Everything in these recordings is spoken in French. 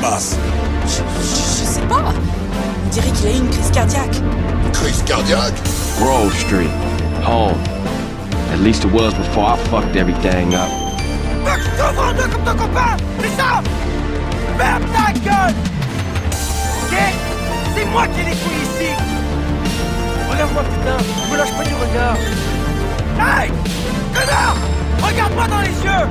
passe? Je sais pas. On dirait qu'il a eu une crise cardiaque. Crise cardiaque? Grove Street. Home. At least it was before I fucked everything up. Veux que je t'ouvre en deux comme ton copain, c'est ça? Ferme ta gueule! Ok? C'est moi qui ai les couilles ici! Regarde-moi putain, me lâche pas du regard! Hey! Connard! Regarde-moi dans les yeux!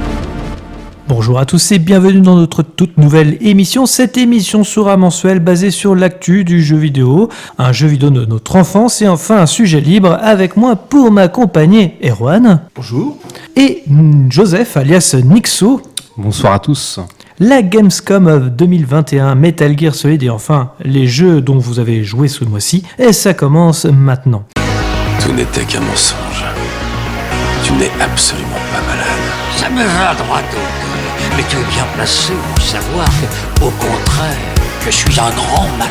Bonjour à tous et bienvenue dans notre toute nouvelle émission. Cette émission sera mensuelle basée sur l'actu du jeu vidéo, un jeu vidéo de notre enfance et enfin un sujet libre avec moi pour m'accompagner Erwan. Bonjour. Et Joseph alias Nixo. Bonsoir à tous. La Gamescom of 2021, Metal Gear Solid et enfin les jeux dont vous avez joué ce mois-ci et ça commence maintenant. Tout n'était qu'un mensonge. Tu n'es absolument pas malade. Ça me va droit au cœur, mais tu es bien placé pour savoir que, au contraire, je suis un grand malade.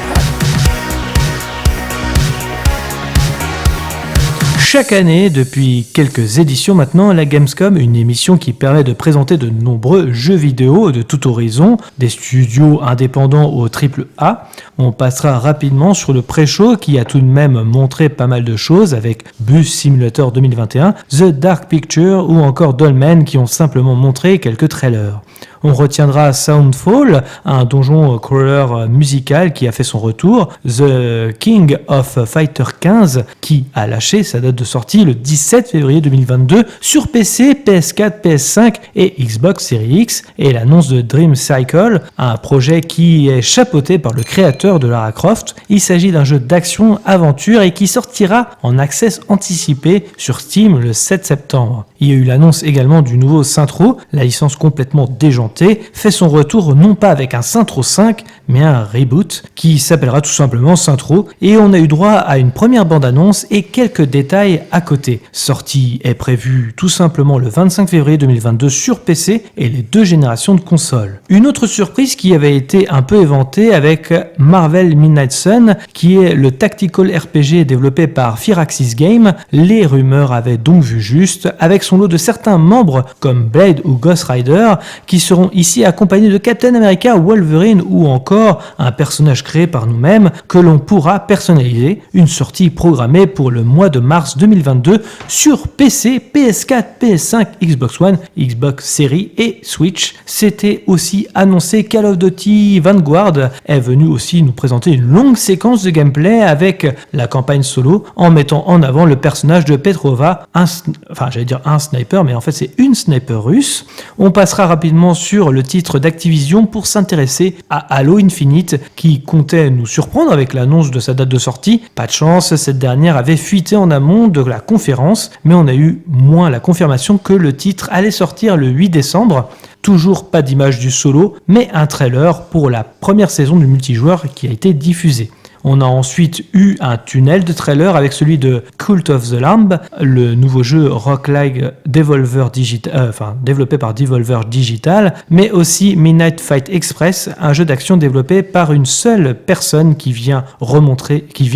Chaque année, depuis quelques éditions maintenant, la Gamescom, une émission qui permet de présenter de nombreux jeux vidéo de tout horizon, des studios indépendants au AAA. On passera rapidement sur le pré-show qui a tout de même montré pas mal de choses avec Bus Simulator 2021, The Dark Picture ou encore Dolmen qui ont simplement montré quelques trailers. On retiendra Soundfall, un donjon crawler musical qui a fait son retour, The King of Fighter 15 qui a lâché sa date de sortie le 17 février 2022 sur PC, PS4, PS5 et Xbox Series X et l'annonce de Dream Cycle, un projet qui est chapeauté par le créateur de Lara Croft. Il s'agit d'un jeu d'action-aventure et qui sortira en access anticipé sur Steam le 7 septembre. Il y a eu l'annonce également du nouveau Syntro, la licence complètement déjantée, fait son retour non pas avec un Syntro 5, mais un reboot qui s'appellera tout simplement Syntro, et on a eu droit à une première bande-annonce et quelques détails à côté. Sortie est prévue tout simplement le 25 février 2022 sur PC et les deux générations de consoles. Une autre surprise qui avait été un peu éventée avec Marvel Midnight Sun, qui est le tactical RPG développé par Firaxis Games. Les rumeurs avaient donc vu juste, avec son lot de certains membres comme Blade ou Ghost Rider, qui seront ici accompagnés de Captain America, Wolverine ou encore un personnage créé par nous-mêmes que l'on pourra personnaliser. Une sortie programmée pour le mois de mars 2022 sur PC, PS4, PS5, Xbox One, Xbox Series et Switch. C'était aussi annoncé. Call of Duty Vanguard est venu aussi nous présenter une longue séquence de gameplay avec la campagne solo en mettant en avant le personnage de Petrova, un sniper, mais en fait c'est une sniper russe. On passera rapidement sur le titre d'Activision pour s'intéresser à Halo Infinite qui comptait nous surprendre avec l'annonce de sa date de sortie. Pas de chance, cette dernière avait fuité en amont de la conférence, mais on a eu moins la confirmation que le titre allait sortir le 8 décembre. Toujours pas d'image du solo, mais un trailer pour la première saison du multijoueur qui a été diffusé. On a ensuite eu un tunnel de trailer avec celui de Cult of the Lamb, le nouveau jeu roguelike développé par Devolver Digital, mais aussi Midnight Fight Express, un jeu d'action développé par une seule personne qui vient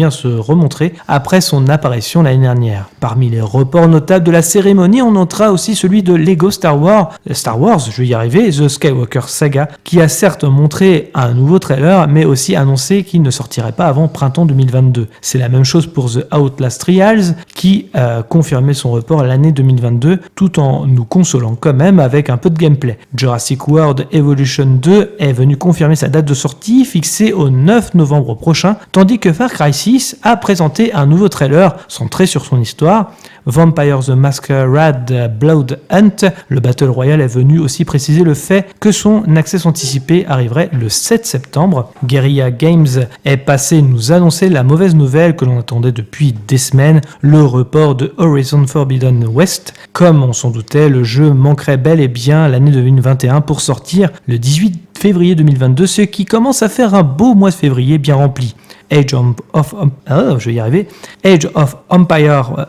se remontrer après son apparition l'année dernière. Parmi les reports notables de la cérémonie, on notera aussi celui de Lego Star Wars, The Skywalker Saga, qui a certes montré un nouveau trailer, mais aussi annoncé qu'il ne sortirait pas avant printemps 2022. C'est la même chose pour The Outlast Trials qui confirmait son report à l'année 2022 tout en nous consolant quand même avec un peu de gameplay. Jurassic World Evolution 2 est venu confirmer sa date de sortie fixée au 9 novembre prochain, tandis que Far Cry 6 a présenté un nouveau trailer centré sur son histoire. Vampire the Masquerade Blood Hunt, le Battle Royale est venu aussi préciser le fait que son access anticipé arriverait le 7 septembre. Guerrilla Games est passé nous annoncer la mauvaise nouvelle que l'on attendait depuis des semaines, le report de Horizon Forbidden West. Comme on s'en doutait, le jeu manquerait bel et bien l'année 2021 pour sortir le 18 février 2022, ce qui commence à faire un beau mois de février bien rempli. je vais y arriver. Age of Empire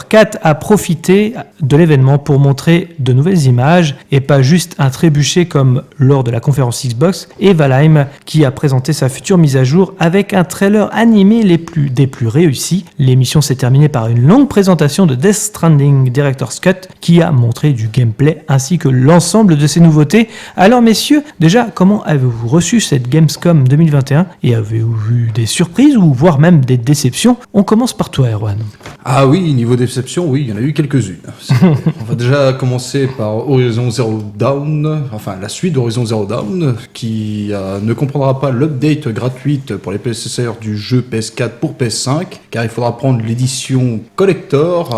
4 a profité de l'événement pour montrer de nouvelles images et pas juste un trébuchet comme lors de la conférence Xbox, et Valheim qui a présenté sa future mise à jour avec un trailer animé des plus réussis. L'émission s'est terminée par une longue présentation de Death Stranding Director's Cut qui a montré du gameplay ainsi que l'ensemble de ces nouveautés. Alors messieurs, déjà, comment avez-vous reçu cette Gamescom 2021 et avez-vous vu des surprises ou voire même des déceptions? On commence par toi, Erwan. Ah oui, niveau déception, oui, il y en a eu quelques-unes. On va déjà commencer par Horizon Zero Dawn, enfin la suite d'Horizon Zero Dawn, qui ne comprendra pas l'update gratuite pour les possesseurs du jeu PS4 pour PS5, car il faudra prendre l'édition collector,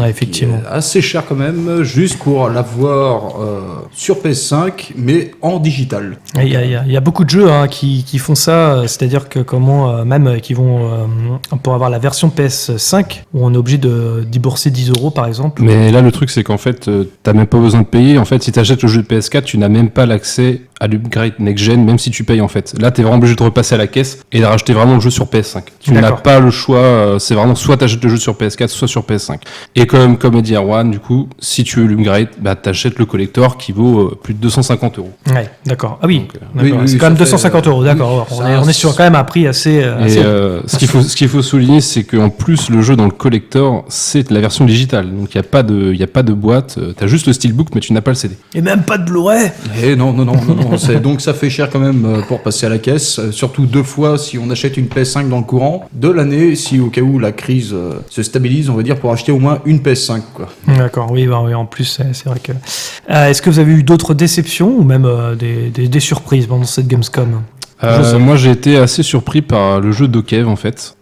effectivement, qui est assez cher quand même, juste pour l'avoir sur PS5, mais en digital. Il y a beaucoup de jeux qui font ça, c'est-à-dire que qui vont pour avoir la version PS5 où on est obligé de débourser 10 € par exemple. Mais là le truc c'est qu'en fait t'as même pas besoin de payer. En fait si t'achètes le jeu de PS4 tu n'as même pas l'accès à l'upgrade next gen même si tu payes en fait. Là t'es vraiment obligé de repasser à la caisse et de racheter vraiment le jeu sur PS5. Tu n'as pas le choix, c'est vraiment soit t'achètes le jeu sur PS4 soit sur PS5. Et comme a dit Erwan, du coup si tu veux l'upgrade t'achètes le collector qui vaut plus de 250 €. Ouais, d'accord. Ah oui, donc, d'accord. Oui, c'est quand même 250 €, d'accord. Oui, on est sur quand même un prix assez... ce qu'il faut souligner, c'est qu'en plus, le jeu dans le collector, c'est la version digitale. Donc, il n'y a pas de boîte. T'as juste le steelbook, mais tu n'as pas le CD. Et même pas de Blu-ray. Et non. Donc, ça fait cher quand même pour passer à la caisse. Surtout 2 fois si on achète une PS5 dans le courant de l'année, si au cas où la crise se stabilise, on va dire, pour acheter au moins une PS5, quoi. D'accord, oui, en plus, c'est vrai que... est-ce que vous avez eu d'autres déceptions ou même des surprises pendant cette Gamescom? Moi j'ai été assez surpris par le jeu d'Okev en fait.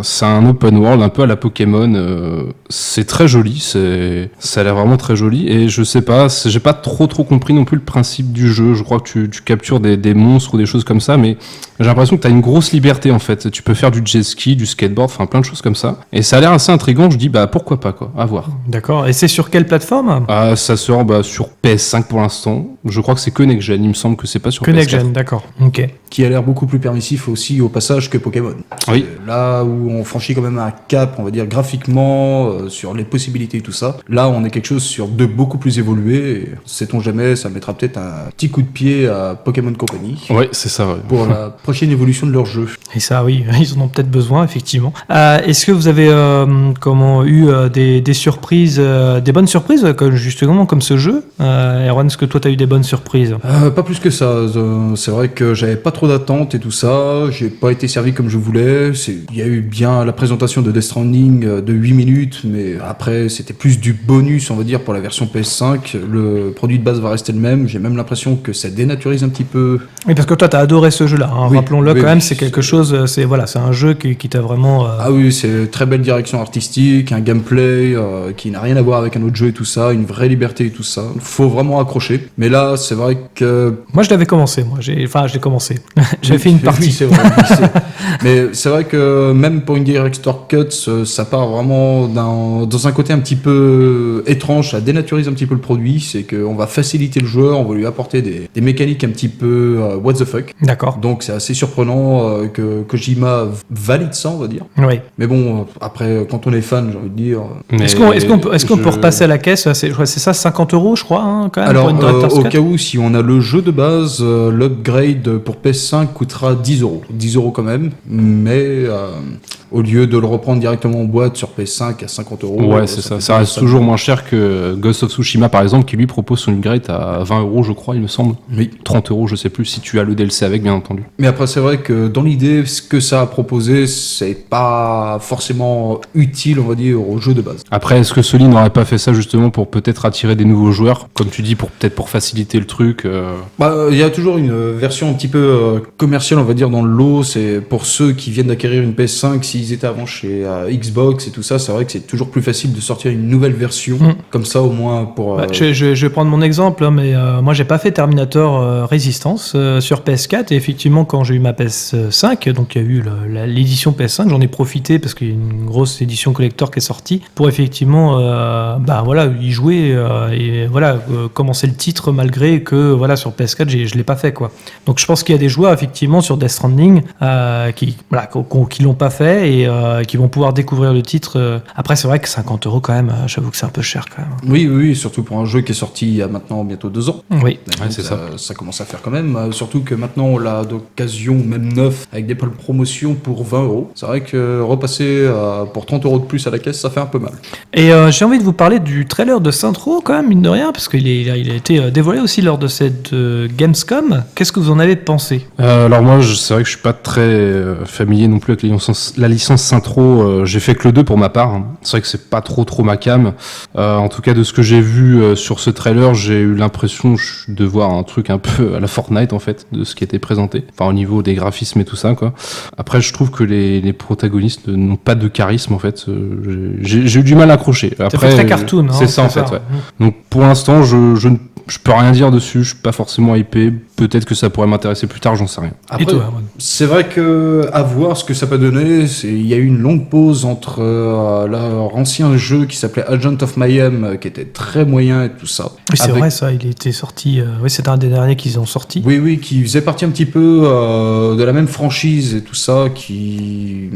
C'est un open world un peu à la Pokémon. C'est très joli, ça a l'air vraiment très joli et je sais pas, j'ai pas trop compris non plus le principe du jeu. Je crois que tu captures des monstres ou des choses comme ça, mais j'ai l'impression que t'as une grosse liberté en fait. Tu peux faire du jet ski, du skateboard, enfin plein de choses comme ça. Et ça a l'air assez intriguant. Je dis pourquoi pas quoi, à voir. D'accord. Et c'est sur quelle plateforme? Ça sort sur PS5 pour l'instant. Je crois que c'est que Next Gen. Il me semble que c'est pas sur PS4. Next Gen, d'accord. Ok. Qui a l'air beaucoup plus permissif aussi au passage que Pokémon. Oui. Là où on franchit quand même un cap, on va dire graphiquement, sur les possibilités et tout ça. Là, on est quelque chose sur de beaucoup plus évolué. Et, sait-on jamais, ça mettra peut-être un petit coup de pied à Pokémon Company. Oui, c'est ça. Ouais. Pour la prochaine évolution de leur jeu. Et ça, oui, ils en ont peut-être besoin, effectivement. Est-ce que vous avez eu des surprises, des bonnes surprises, justement comme ce jeu? Erwan, est-ce que toi, tu as eu des bonnes surprises? Pas plus que ça. C'est vrai que j'avais pas trop d'attentes et tout ça. J'ai pas été servi comme je voulais. Il y a eu bien la présentation de Death Stranding de 8 minutes, mais après, c'était plus du bonus, on va dire, pour la version PS5. Le produit de base va rester le même. J'ai même l'impression que ça dénaturise un petit peu. Oui, parce que toi, t'as adoré ce jeu-là. Oui, rappelons-le oui, quand même, oui, c'est quelque chose. C'est un jeu qui t'a vraiment. Ah oui, c'est une très belle direction artistique, un gameplay qui n'a rien à voir avec un autre jeu et tout ça, une vraie liberté et tout ça. Faut vraiment accrocher. Mais là, c'est vrai que. Moi, je l'avais commencé. Je l'ai commencé. J'avais fait une partie. Oui, c'est vrai. Mais c'est vrai que même pour une Director's Cut, ça part vraiment dans un côté un petit peu étrange. Ça dénaturise un petit peu le produit. C'est qu'on va faciliter le joueur, on va lui apporter des mécaniques un petit peu what the fuck. D'accord. Donc c'est assez surprenant que Kojima valide ça, on va dire. Oui. Mais bon, après, quand on est fan, j'ai envie de dire. Est-ce qu'on peut repasser à la caisse? C'est ça, 50 €, je crois, quand même. Alors, pour une Director's au Cut. cas où, si on a le jeu de base, l'upgrade pour PS5 coûtera 10 €. 10 € quand même, mais au lieu de le reprendre directement en boîte sur PS5 à 50 €. Ouais, c'est ça. Ça reste toujours moins cher que Ghost of Tsushima, par exemple, qui lui propose son upgrade à 20 €, je crois, il me semble. Oui. 30 €, je sais plus, si tu as le DLC avec, bien entendu. Mais après, c'est vrai que dans l'idée, ce que ça a proposé, c'est pas forcément utile, on va dire, au jeu de base. Après, est-ce que Sony n'aurait pas fait ça justement pour peut-être attirer des nouveaux joueurs, comme tu dis, pour faciliter le truc Il y a toujours une version un petit peu commerciale, on va dire, dans le lot. C'est pour ceux qui viennent d'acquérir une PS5, s'ils étaient avant chez Xbox et tout ça, c'est vrai que c'est toujours plus facile de sortir une nouvelle version, comme ça au moins pour... Je vais prendre mon exemple, hein, mais moi j'ai pas fait Terminator Resistance sur PS4, et effectivement quand j'ai eu ma PS5, donc il y a eu l'édition PS5, j'en ai profité parce qu'il y a une grosse édition collector qui est sortie, pour effectivement y jouer et commencer le titre malgré que sur PS4 je l'ai pas fait, quoi. Donc je pense qu'il y a des joueurs effectivement sur Death Stranding qui l'ont pas fait et qui vont pouvoir découvrir le titre. Après c'est vrai que 50€ quand même, j'avoue que c'est un peu cher quand même. Oui, surtout pour un jeu qui est sorti il y a maintenant bientôt 2 ans. Oui. Donc, c'est ça. Ça commence à faire quand même, surtout que maintenant on l'a d'occasion, même neuf, avec des promotions pour 20€. C'est vrai que repasser pour 30€ de plus à la caisse, ça fait un peu mal. Et j'ai envie de vous parler du trailer de Saints Row quand même, mine de rien, parce qu'il a été dévoilé aussi lors de cette Gamescom. Qu'est-ce que vous en avez pensé ? Alors moi, c'est vrai que je suis pas très familier non plus avec la licence Saints Row. J'ai fait que le 2 pour ma part. C'est vrai que c'est pas trop ma cam. En tout cas, de ce que j'ai vu sur ce trailer, j'ai eu l'impression de voir un truc un peu à la Fortnite en fait, de ce qui était présenté. Enfin, au niveau des graphismes et tout ça, quoi. Après, je trouve que les protagonistes n'ont pas de charisme en fait. J'ai eu du mal à accrocher. Après, ça fait très cartoon. C'est ça en fait. Ouais. Donc pour l'instant, je peux rien dire dessus. Je suis pas forcément hypé. Peut-être que ça pourrait m'intéresser plus tard, j'en sais rien. Après, et toi, c'est vrai que à voir ce que ça peut donner. Il y a eu une longue pause entre leur ancien jeu qui s'appelait Agent of Mayhem, qui était très moyen et tout ça. Oui, c'est vrai ça. Il était sorti. Oui, c'était un des derniers qu'ils ont sorti. Oui, qui faisait partie un petit peu de la même franchise et tout ça, qui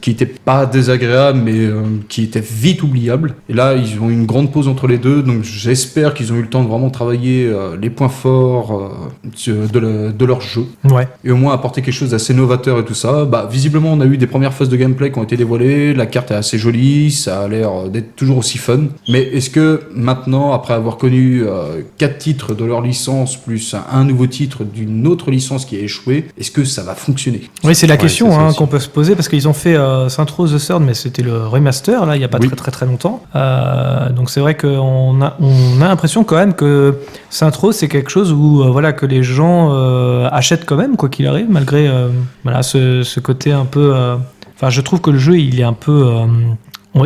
était pas désagréable, mais qui était vite oubliable. Et là, ils ont eu une grande pause entre les deux, donc j'espère qu'ils ont eu le temps de vraiment travailler les points forts de leur jeu. Ouais. Et au moins apporter quelque chose d'assez novateur et tout ça. Visiblement, on a eu des premières phases de gameplay qui ont été dévoilées. La carte est assez jolie, ça a l'air d'être toujours aussi fun. Mais est-ce que maintenant, après avoir connu 4 titres de leur licence, plus un nouveau titre d'une autre licence qui a échoué, est-ce que ça va fonctionner ? Oui, c'est la question qu'on peut se poser, parce qu'ils ont fait Saints Row The Third, mais c'était le remaster, là, il n'y a pas très longtemps. Donc c'est vrai qu'on a l'impression quand même que Saints Row, c'est quelque chose où que les gens achètent quand même, quoi qu'il arrive, malgré ce côté un peu... je trouve que le jeu, il est un peu...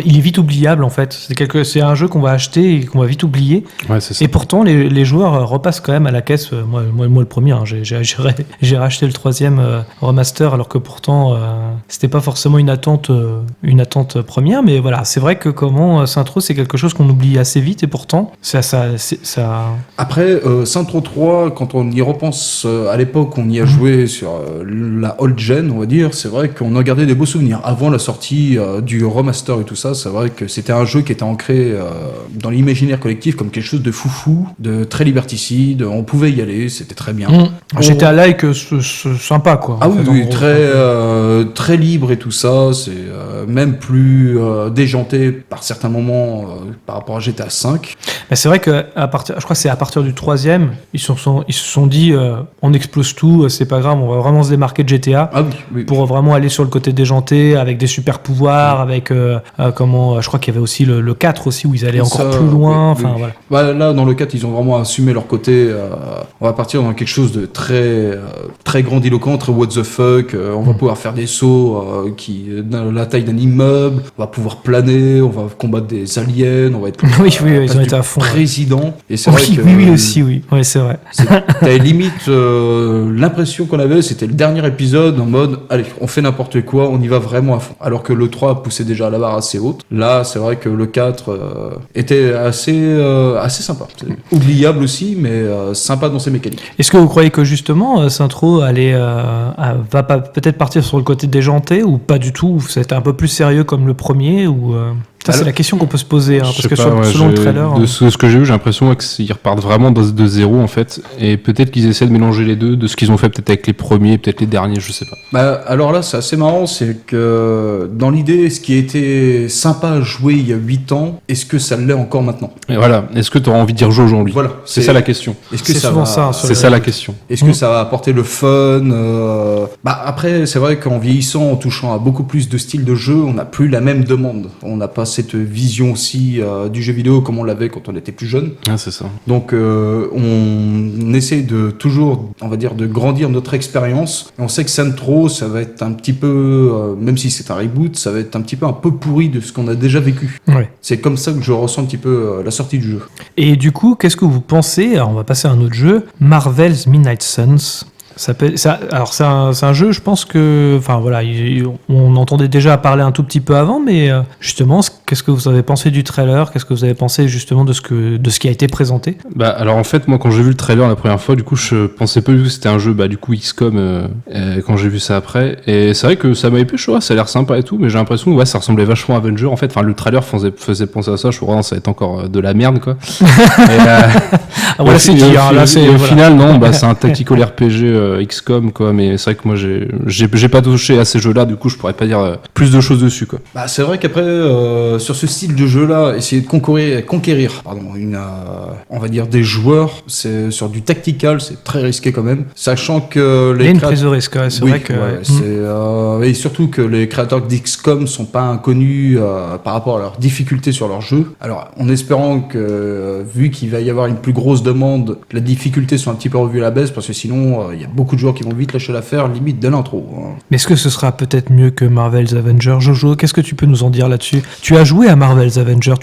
il est vite oubliable en fait. C'est un jeu qu'on va acheter et qu'on va vite oublier. Ouais, c'est ça. Et pourtant, les joueurs repassent quand même à la caisse. Moi le premier, j'ai racheté le 3e remaster, alors que pourtant, c'était pas forcément une attente première. Mais voilà, c'est vrai que Saints Row, c'est quelque chose qu'on oublie assez vite, et pourtant, ça. Après, Saints Row 3, quand on y repense, à l'époque, on y a joué sur la old gen, on va dire. C'est vrai qu'on a gardé des beaux souvenirs avant la sortie du remaster et tout ça. C'est vrai que c'était un jeu qui était ancré dans l'imaginaire collectif comme quelque chose de foufou, de très liberticide. On pouvait y aller, c'était très bien. J'étais à like, sympa quoi. Ah oui, très libre et tout ça. C'est même plus déjanté par certains moments par rapport à GTA V. Mais c'est vrai que je crois que c'est à partir du 3e, ils se sont dit on explose tout, c'est pas grave, on va vraiment se démarquer de GTA pour vraiment aller sur le côté déjanté avec des super pouvoirs, avec je crois qu'il y avait aussi le 4 aussi où ils allaient encore plus loin. Voilà. Là, dans le 4, ils ont vraiment assumé leur côté. On va partir dans quelque chose de très grandiloquent, très what the fuck. On va pouvoir faire des sauts la taille d'un immeuble. On va pouvoir planer. On va combattre des aliens. On va être ils ont été à fond. Président. Et c'est vrai que, oui, c'est vrai. T'avais limite l'impression qu'on avait, c'était le dernier épisode en mode allez, on fait n'importe quoi, on y va vraiment à fond. Alors que le 3 poussait déjà la barre assez haute. Là, c'est vrai que le 4 était assez sympa. C'est oubliable aussi, mais sympa dans ses mécaniques. Est-ce que vous croyez que justement Saints Row va peut-être partir sur le côté déjanté, ou pas du tout, c'était un peu plus sérieux comme le premier, ou ça, c'est la question qu'on peut se poser, parce que selon le trailer... De ce que j'ai vu, j'ai l'impression qu'ils repartent vraiment de zéro, en fait. Et peut-être qu'ils essaient de mélanger les deux, de ce qu'ils ont fait peut-être avec les premiers, peut-être les derniers, je sais pas. Alors là, c'est assez marrant, c'est que dans l'idée, ce qui était sympa à jouer il y a 8 ans, est-ce que ça l'est encore maintenant ? Et voilà, est-ce que tu auras envie d'y rejouer aujourd'hui ? Voilà, c'est ça la question. Est-ce que c'est souvent ça. C'est ça la question. Est-ce que ça va apporter le fun ? Après, c'est vrai qu'en vieillissant, en touchant à beaucoup plus de styles de jeu, on n'a plus la même demande. On n'a pas cette vision aussi du jeu vidéo comme on l'avait quand on était plus jeune. Ah, c'est ça. Donc on essaie de toujours, on va dire, de grandir notre expérience. On sait que Centro, ça va être un petit peu, même si c'est un reboot, ça va être un petit peu pourri de ce qu'on a déjà vécu. Ouais. C'est comme ça que je ressens un petit peu la sortie du jeu. Et du coup, qu'est-ce que vous pensez? Alors, on va passer à un autre jeu, Marvel's Midnight Suns. Alors c'est un jeu, je pense que, enfin voilà, on entendait déjà parler un tout petit peu avant, mais justement, qu'est-ce que vous avez pensé du trailer? Qu'est-ce que vous avez pensé justement de ce qui a été présenté? Bah alors en fait, moi quand j'ai vu le trailer la première fois, du coup je pensais pas du tout que c'était un jeu, du coup XCOM quand j'ai vu ça après, et c'est vrai que ça m'avait plu, ça a l'air sympa et tout, mais j'ai l'impression que ça ressemblait vachement à Avenger en fait. Enfin le trailer faisait penser à ça, je crois que ça va être encore de la merde quoi. Voilà, c'est dit, au final non, c'est un tactical RPG XCOM quoi, mais c'est vrai que moi j'ai pas touché à ces jeux-là, du coup je pourrais pas dire plus de choses dessus quoi. Bah c'est vrai qu'après sur ce style de jeu-là, essayer de conquérir on va dire des joueurs, c'est sur du tactical, c'est très risqué quand même, sachant que il y a une prise de risque, ouais, c'est vrai que et surtout que les créateurs d'XCOM sont pas inconnus par rapport à leurs difficultés sur leur jeu. Alors en espérant que vu qu'il va y avoir une plus grosse demande, la difficulté soit un petit peu revue à la baisse, parce que sinon il y a beaucoup de joueurs qui vont vite lâcher l'affaire, limite dès l'intro. Mais est-ce que ce sera peut-être mieux que Marvel's Avengers? Jojo, qu'est-ce que tu peux nous en dire là-dessus? Tu as joué à Marvel's Avengers?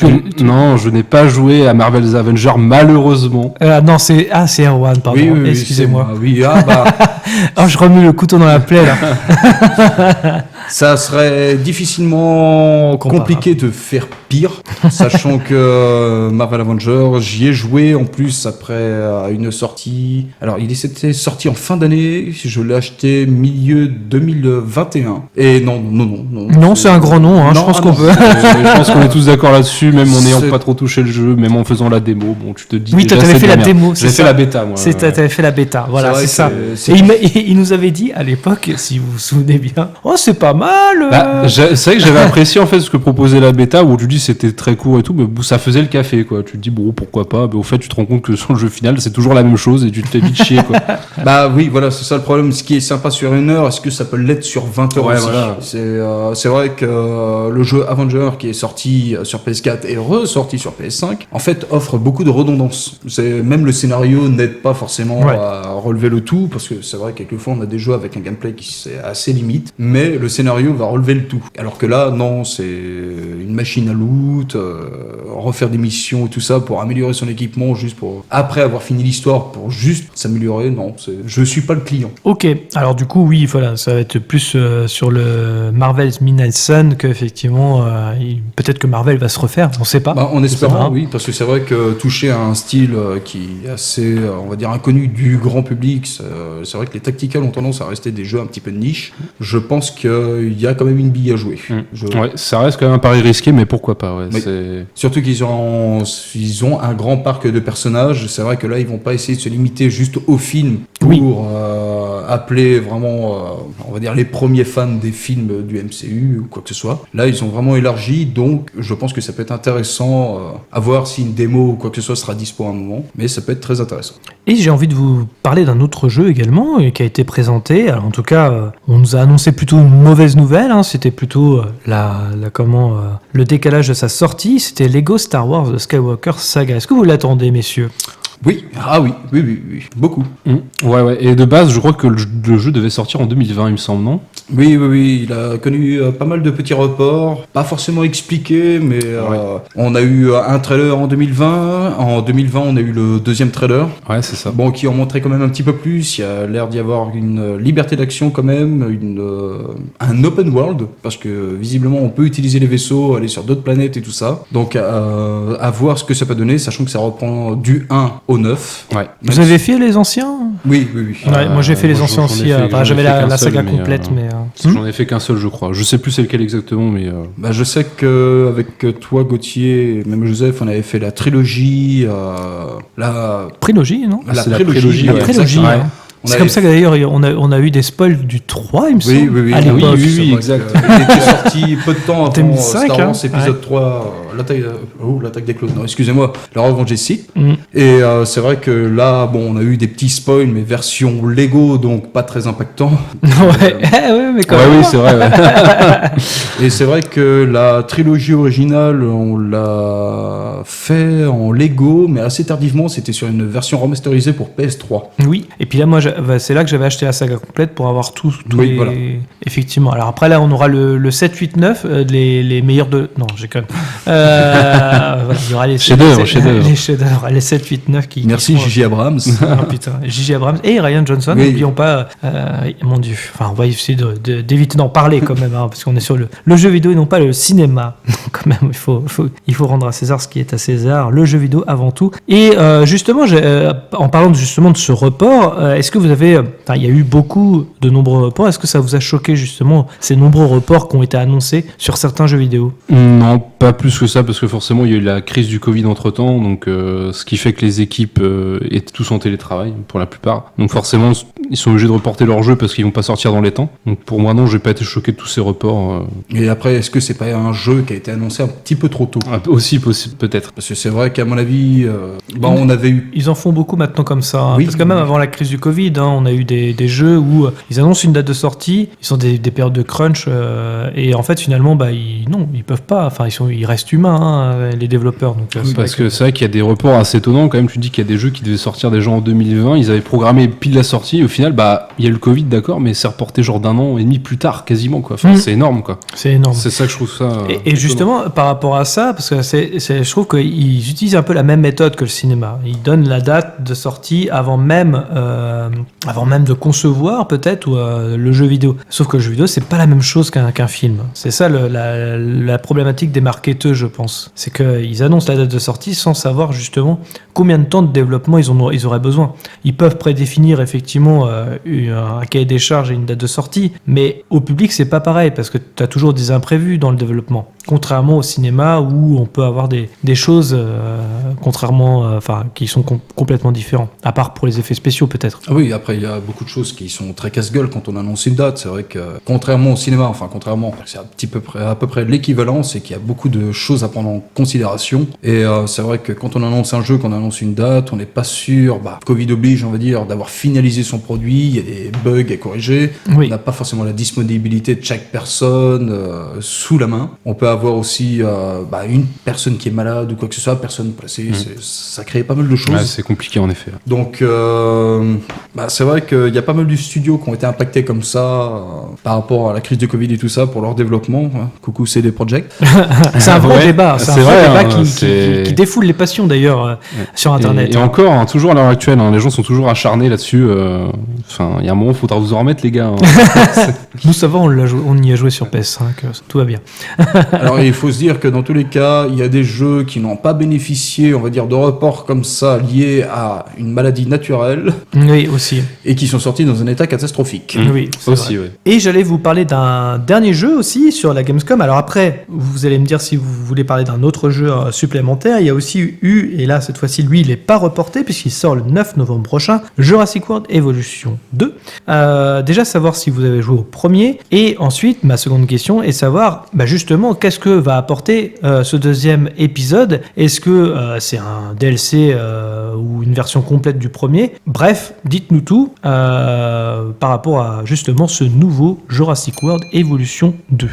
Non, je n'ai pas joué à Marvel's Avengers, malheureusement. Non, c'est Erwan, pardon. Oui, excusez-moi. Je remue le couteau dans la plaie là. Ça serait difficilement compliqué de faire pire, sachant que Marvel Avengers, j'y ai joué en plus après une sortie. Alors, il était sorti en fin d'année, je l'ai acheté milieu 2021. Et non, c'est un grand nom, je pense qu'on peut. Je pense qu'on est tous d'accord là-dessus, même en n'ayant pas trop touché le jeu, même en faisant la démo. Bon, tu te dis. Oui, toi, t'avais fait la démo. J'ai fait la bêta, moi. T'avais fait la bêta, voilà, c'est ça. Et il nous avait dit à l'époque, si vous vous souvenez bien, oh, c'est pas mal. C'est vrai que j'avais apprécié en fait ce que proposait la bêta, où tu dis c'était très court et tout, mais ça faisait le café, quoi. Tu te dis, bon, pourquoi pas, mais au fait, tu te rends compte que sur le jeu final, c'est toujours la même chose et tu te fais vite chier, quoi. Oui, voilà, c'est ça le problème. Ce qui est sympa sur 1 heure, est-ce que ça peut l'être sur 20 heures aussi? Voilà. C'est vrai que le jeu Avenger qui est sorti sur PS4 et ressorti sur PS5, en fait, offre beaucoup de redondance. Même le scénario n'aide pas forcément à relever le tout, parce que c'est vrai que quelquefois on a des jeux avec un gameplay qui c'est assez limite, mais le scénario va relever le tout. Alors que là, non, c'est une machine à loot, refaire des missions et tout ça pour améliorer son équipement, juste pour après avoir fini l'histoire, pour juste s'améliorer. Non, je suis pas le client. Ok, alors du coup, oui, voilà, ça va être plus sur le Marvel's Midnight Sun qu'effectivement, peut-être que Marvel va se refaire, on sait pas. En espérant, oui, parce que c'est vrai que toucher à un style qui est assez, on va dire, inconnu du grand public, c'est vrai que les tacticals ont tendance à rester des jeux un petit peu de niche. Je pense qu'il y a quand même une bille à jouer. Ouais, ça reste quand même un pari risqué, mais pourquoi pas, ouais. Surtout qu'ils ont un grand parc de personnages. C'est vrai que là, ils vont pas essayer de se limiter juste au film pour appeler vraiment, on va dire, les premiers fans des films du MCU ou quoi que ce soit. Là, ils ont vraiment élargi, donc je pense que ça peut être intéressant à voir si une démo ou quoi que ce soit sera dispo à un moment, mais ça peut être très intéressant. Et j'ai envie de vous parler d'un autre jeu également qui a été présenté. Alors en tout cas, on nous a annoncé plutôt une mauvaise nouvelle, c'était plutôt le décalage de sa sortie, c'était Lego Star Wars The Skywalker Saga. Est-ce que vous l'attendez, messieurs ? Oui, oui, beaucoup. Ouais, et de base, je crois que le jeu devait sortir en 2020, il me semble, non ? Oui, il a connu pas mal de petits reports, pas forcément expliqués, mais on a eu un trailer en 2020, en 2020 on a eu le deuxième trailer. Ouais, c'est ça. Bon, qui en montrait quand même un petit peu plus, il y a l'air d'y avoir une liberté d'action quand même, un open world, parce que visiblement on peut utiliser les vaisseaux, aller sur d'autres planètes et tout ça, donc à voir ce que ça peut donner, sachant que ça reprend du 1 au 9. Ouais. Vous avez fait les anciens ? Oui. Ouais, moi j'ai fait les anciens aussi, j'avais la saga complète, mais... J'en ai fait qu'un seul, je crois. Je sais plus c'est lequel exactement, mais... je sais qu'avec toi, Gauthier, et même Joseph, on avait fait la trilogie... Trilogie, non ? La trilogie, la trilogie, ouais. C'est comme ça que d'ailleurs on a eu des spoils du 3, il me semble. Oui, à l'époque. Oui, exact. Il était sorti peu de temps avant 2005, Star Wars épisode 3, l'attaque des clones. Non, excusez-moi, la revanche des Sith. Mm. Et c'est vrai que là, bon, on a eu des petits spoils, mais version Lego, donc pas très impactant. ouais, mais quand Ouais, même. oui, c'est vrai. Ouais. Et c'est vrai que la trilogie originale, on l'a fait en Lego, mais assez tardivement, c'était sur une version remasterisée pour PS3. Oui, et puis là, moi, c'est là que j'avais acheté la saga complète pour avoir tous Oui, les... voilà. Effectivement. Alors après, là, on aura le 7, 8, 9, les meilleurs de... Non, j'ai quand même... voilà, il y aura les Chef-d'œuvre, les- chef-d'œuvre. les chefs-d'œuvre, les 7, 8, 9 qui... Merci qui sont- J.J. Abrams. Oh, putain, J.J. Abrams et Ryan Johnson, Oui. n'oublions pas, mon Dieu, enfin on va essayer d'éviter d'en parler quand même, hein, parce qu'on est sur le jeu vidéo et non pas le cinéma, quand même, il faut rendre à César ce qui est à César, le jeu vidéo avant tout. Et justement, en parlant justement de ce report, est-ce que vous avez, il y a eu beaucoup de nombreux reports, est-ce que ça vous a choqué justement ces nombreux reports qui ont été annoncés sur certains jeux vidéo? Non, pas plus que ça, parce que forcément, il y a eu la crise du Covid entre-temps, donc ce qui fait que les équipes étaient tous en télétravail, pour la plupart. Donc forcément, ils sont obligés de reporter leur jeu parce qu'ils vont pas sortir dans les temps. Donc pour moi, non, j'ai pas été choqué de tous ces reports. Et après, est-ce que c'est pas un jeu qui a été annoncé un petit peu trop tôt? Aussi possible, peut-être. Parce que c'est vrai qu'à mon avis, on avait eu... Ils en font beaucoup maintenant comme ça, hein, Oui. parce que même avant la crise du Covid, hein, on a eu des jeux où ils annoncent une date de sortie, ils ont des périodes de crunch, et en fait finalement, ils peuvent pas, enfin ils restent humains, hein, les développeurs. Donc, c'est Parce vrai que c'est vrai qu'il y a des reports assez étonnants. Quand même, tu dis qu'il y a des jeux qui devaient sortir déjà en 2020, ils avaient programmé pile la sortie, et au final, il y a eu le Covid, d'accord, mais c'est reporté genre d'un an et demi plus tard, quasiment, quoi. Enfin, c'est énorme, quoi. c'est énorme. C'est ça que je trouve ça. Et justement, par rapport à ça, parce que je trouve qu'ils utilisent un peu la même méthode que le cinéma. Ils donnent la date de sortie avant même de concevoir peut-être le jeu vidéo. Sauf que le jeu vidéo, c'est pas la même chose qu'un film. C'est ça la problématique des marketeurs, je pense. C'est qu'ils annoncent la date de sortie sans savoir justement combien de temps de développement ils auraient besoin. Ils peuvent prédéfinir effectivement un cahier des charges et une date de sortie, mais au public, c'est pas pareil parce que tu as toujours des imprévus dans le développement. Contrairement au cinéma où on peut avoir des choses qui sont complètement différentes, à part pour les effets spéciaux peut-être. Ah oui, après, il y a beaucoup de choses qui sont très casse-gueule quand on annonce une date. C'est vrai que, contrairement au cinéma, c'est à peu près l'équivalent, c'est qu'il y a beaucoup de choses à prendre en considération. Et c'est vrai que quand on annonce un jeu, qu'on annonce une date, on n'est pas sûr, Covid oblige, on va dire, d'avoir finalisé son produit, il y a des bugs à corriger. Oui. On n'a pas forcément la disponibilité de chaque personne sous la main. On peut avoir aussi une personne qui est malade ou quoi que ce soit, personne placée. Ça crée pas mal de choses. Ouais, c'est compliqué, en effet. Donc, c'est vrai qu'il y a pas mal de studios qui ont été impactés comme ça par rapport à la crise du Covid et tout ça pour leur développement. Hein. Coucou CD Projekt. C'est un vrai Ouais, débat, c'est un c'est vrai vrai, débat hein, qui défoule les passions d'ailleurs sur Internet. Et encore, hein, toujours à l'heure actuelle, hein, les gens sont toujours acharnés là-dessus. Il y a un moment, il faudra vous en remettre, les gars. Hein. Nous, ça va, on y a joué sur PS5, tout va bien. Alors, il faut se dire que dans tous les cas, il y a des jeux qui n'ont pas bénéficié, on va dire, de reports comme ça liés à une maladie naturelle Oui, aussi. et qui sont sortis dans un état catastrophique. Oui, c'est Aussi, vrai. ouais. Et j'allais vous parler d'un dernier jeu aussi sur la Gamescom. Alors après, vous allez me dire si vous voulez parler d'un autre jeu supplémentaire. Il y a aussi eu, et là cette fois-ci, lui, il n'est pas reporté puisqu'il sort le 9 novembre prochain, Jurassic World Evolution 2. Déjà savoir si vous avez joué au premier. Et ensuite, ma seconde question est savoir justement qu'est-ce que va apporter ce deuxième épisode. Est-ce que c'est un DLC ou une version complète du premier? Bref, dites-nous tout par rapport à justement ce nouveau Jurassic World Evolution 2.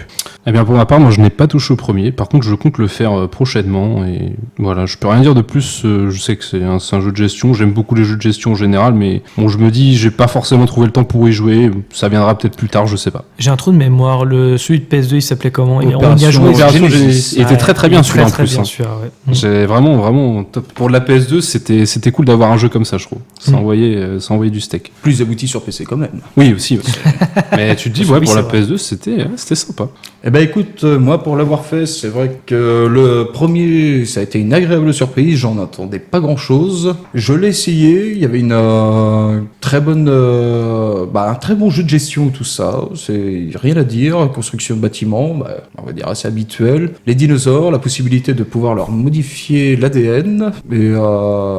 Eh bien, pour ma part, moi, je n'ai pas touché au premier. Par contre, je compte le faire prochainement. Et voilà, je peux rien dire de plus. Je sais que c'est un jeu de gestion. J'aime beaucoup les jeux de gestion en général, mais bon, je me dis, j'ai pas forcément trouvé le temps pour y jouer. Ça viendra peut-être plus tard, je sais pas. J'ai un trou de mémoire. Celui de PS2, il s'appelait comment? On y a Opération joué. Opération Genesis. Il était très bien celui-là en Très plus. bien Hein. celui-là, ouais. J'ai vraiment top. Pour la PS2, c'était cool d'avoir un jeu comme ça, je trouve. Ça envoyait du steak. Plus abouti sur PC quand même. Oui, aussi. Mais tu te dis, Oui, pour c'est la vrai. PS2, c'était sympa. Eh ben écoute, moi pour l'avoir fait, c'est vrai que le premier, ça a été une agréable surprise, j'en attendais pas grand chose. Je l'ai essayé, il y avait une très bonne, un très bon jeu de gestion tout ça, c'est rien à dire, construction de bâtiments, on va dire assez habituels. Les dinosaures, la possibilité de pouvoir leur modifier l'ADN, et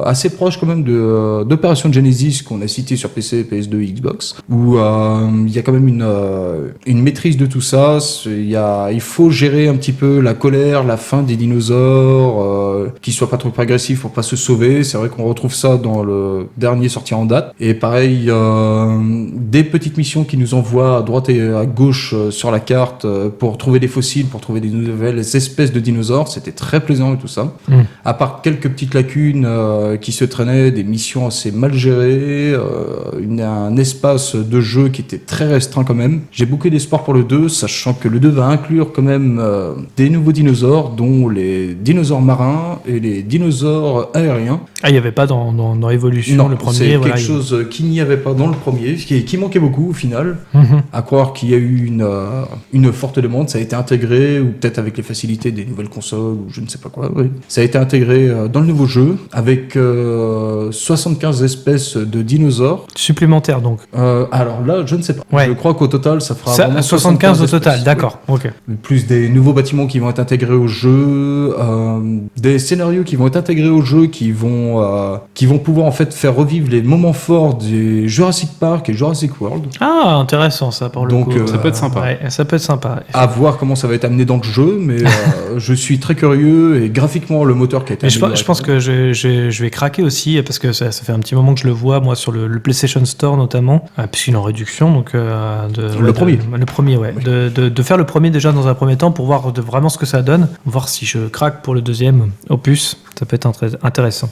assez proche quand même d'Opération Genesis qu'on a cité sur PC, PS2, Xbox, où il y a quand même une maîtrise de tout ça. Il faut gérer un petit peu la colère, la faim des dinosaures, qu'ils soient pas trop agressifs pour pas se sauver. C'est vrai qu'on retrouve ça dans le dernier sorti en date. Et pareil, des petites missions qui nous envoient à droite et à gauche sur la carte pour trouver des fossiles, pour trouver des nouvelles espèces de dinosaures. C'était très plaisant et tout ça. À part quelques petites lacunes qui se traînaient, des missions assez mal gérées, un espace de jeu qui était très restreint quand même. J'ai beaucoup d'espoir pour le 2, sachant que le 2 va inclure quand même des nouveaux dinosaures, dont les dinosaures marins et les dinosaures aériens. Ah, il n'y avait pas dans Evolution, le premier. C'est quelque chose qu'il n'y avait pas dans le premier, qui manquait beaucoup au final. À croire qu'il y a eu une forte demande, ça a été intégré, ou peut-être avec les facilités des nouvelles consoles, ou je ne sais pas quoi. Oui. Ça a été intégré dans le nouveau jeu, avec 75 espèces de dinosaures. Supplémentaires donc. Alors là, je ne sais pas. Ouais. Je crois qu'au total, ça fera vraiment 75 au total, espèces. d'accord. Oui. Ok. Plus des nouveaux bâtiments qui vont être intégrés au jeu, des scénarios qui vont être intégrés au jeu, qui vont pouvoir en fait faire revivre les moments forts des Jurassic Park et Jurassic World. Ah, intéressant ça pour le Donc, coup. Ça peut être sympa. Ouais, ça peut être sympa. À voir comment ça va être amené dans le jeu, mais je suis très curieux, et graphiquement le moteur qui a été Mais amélioré. je pense que je vais craquer aussi, parce que ça fait un petit moment que je le vois, moi, sur le PlayStation Store notamment, puisqu'il est en réduction. Donc, Le premier. Le premier, ouais. Oui. De faire le premier déjà dans un premier temps pour voir vraiment ce que ça donne, voir si je craque pour le deuxième opus. Ça peut être intéressant.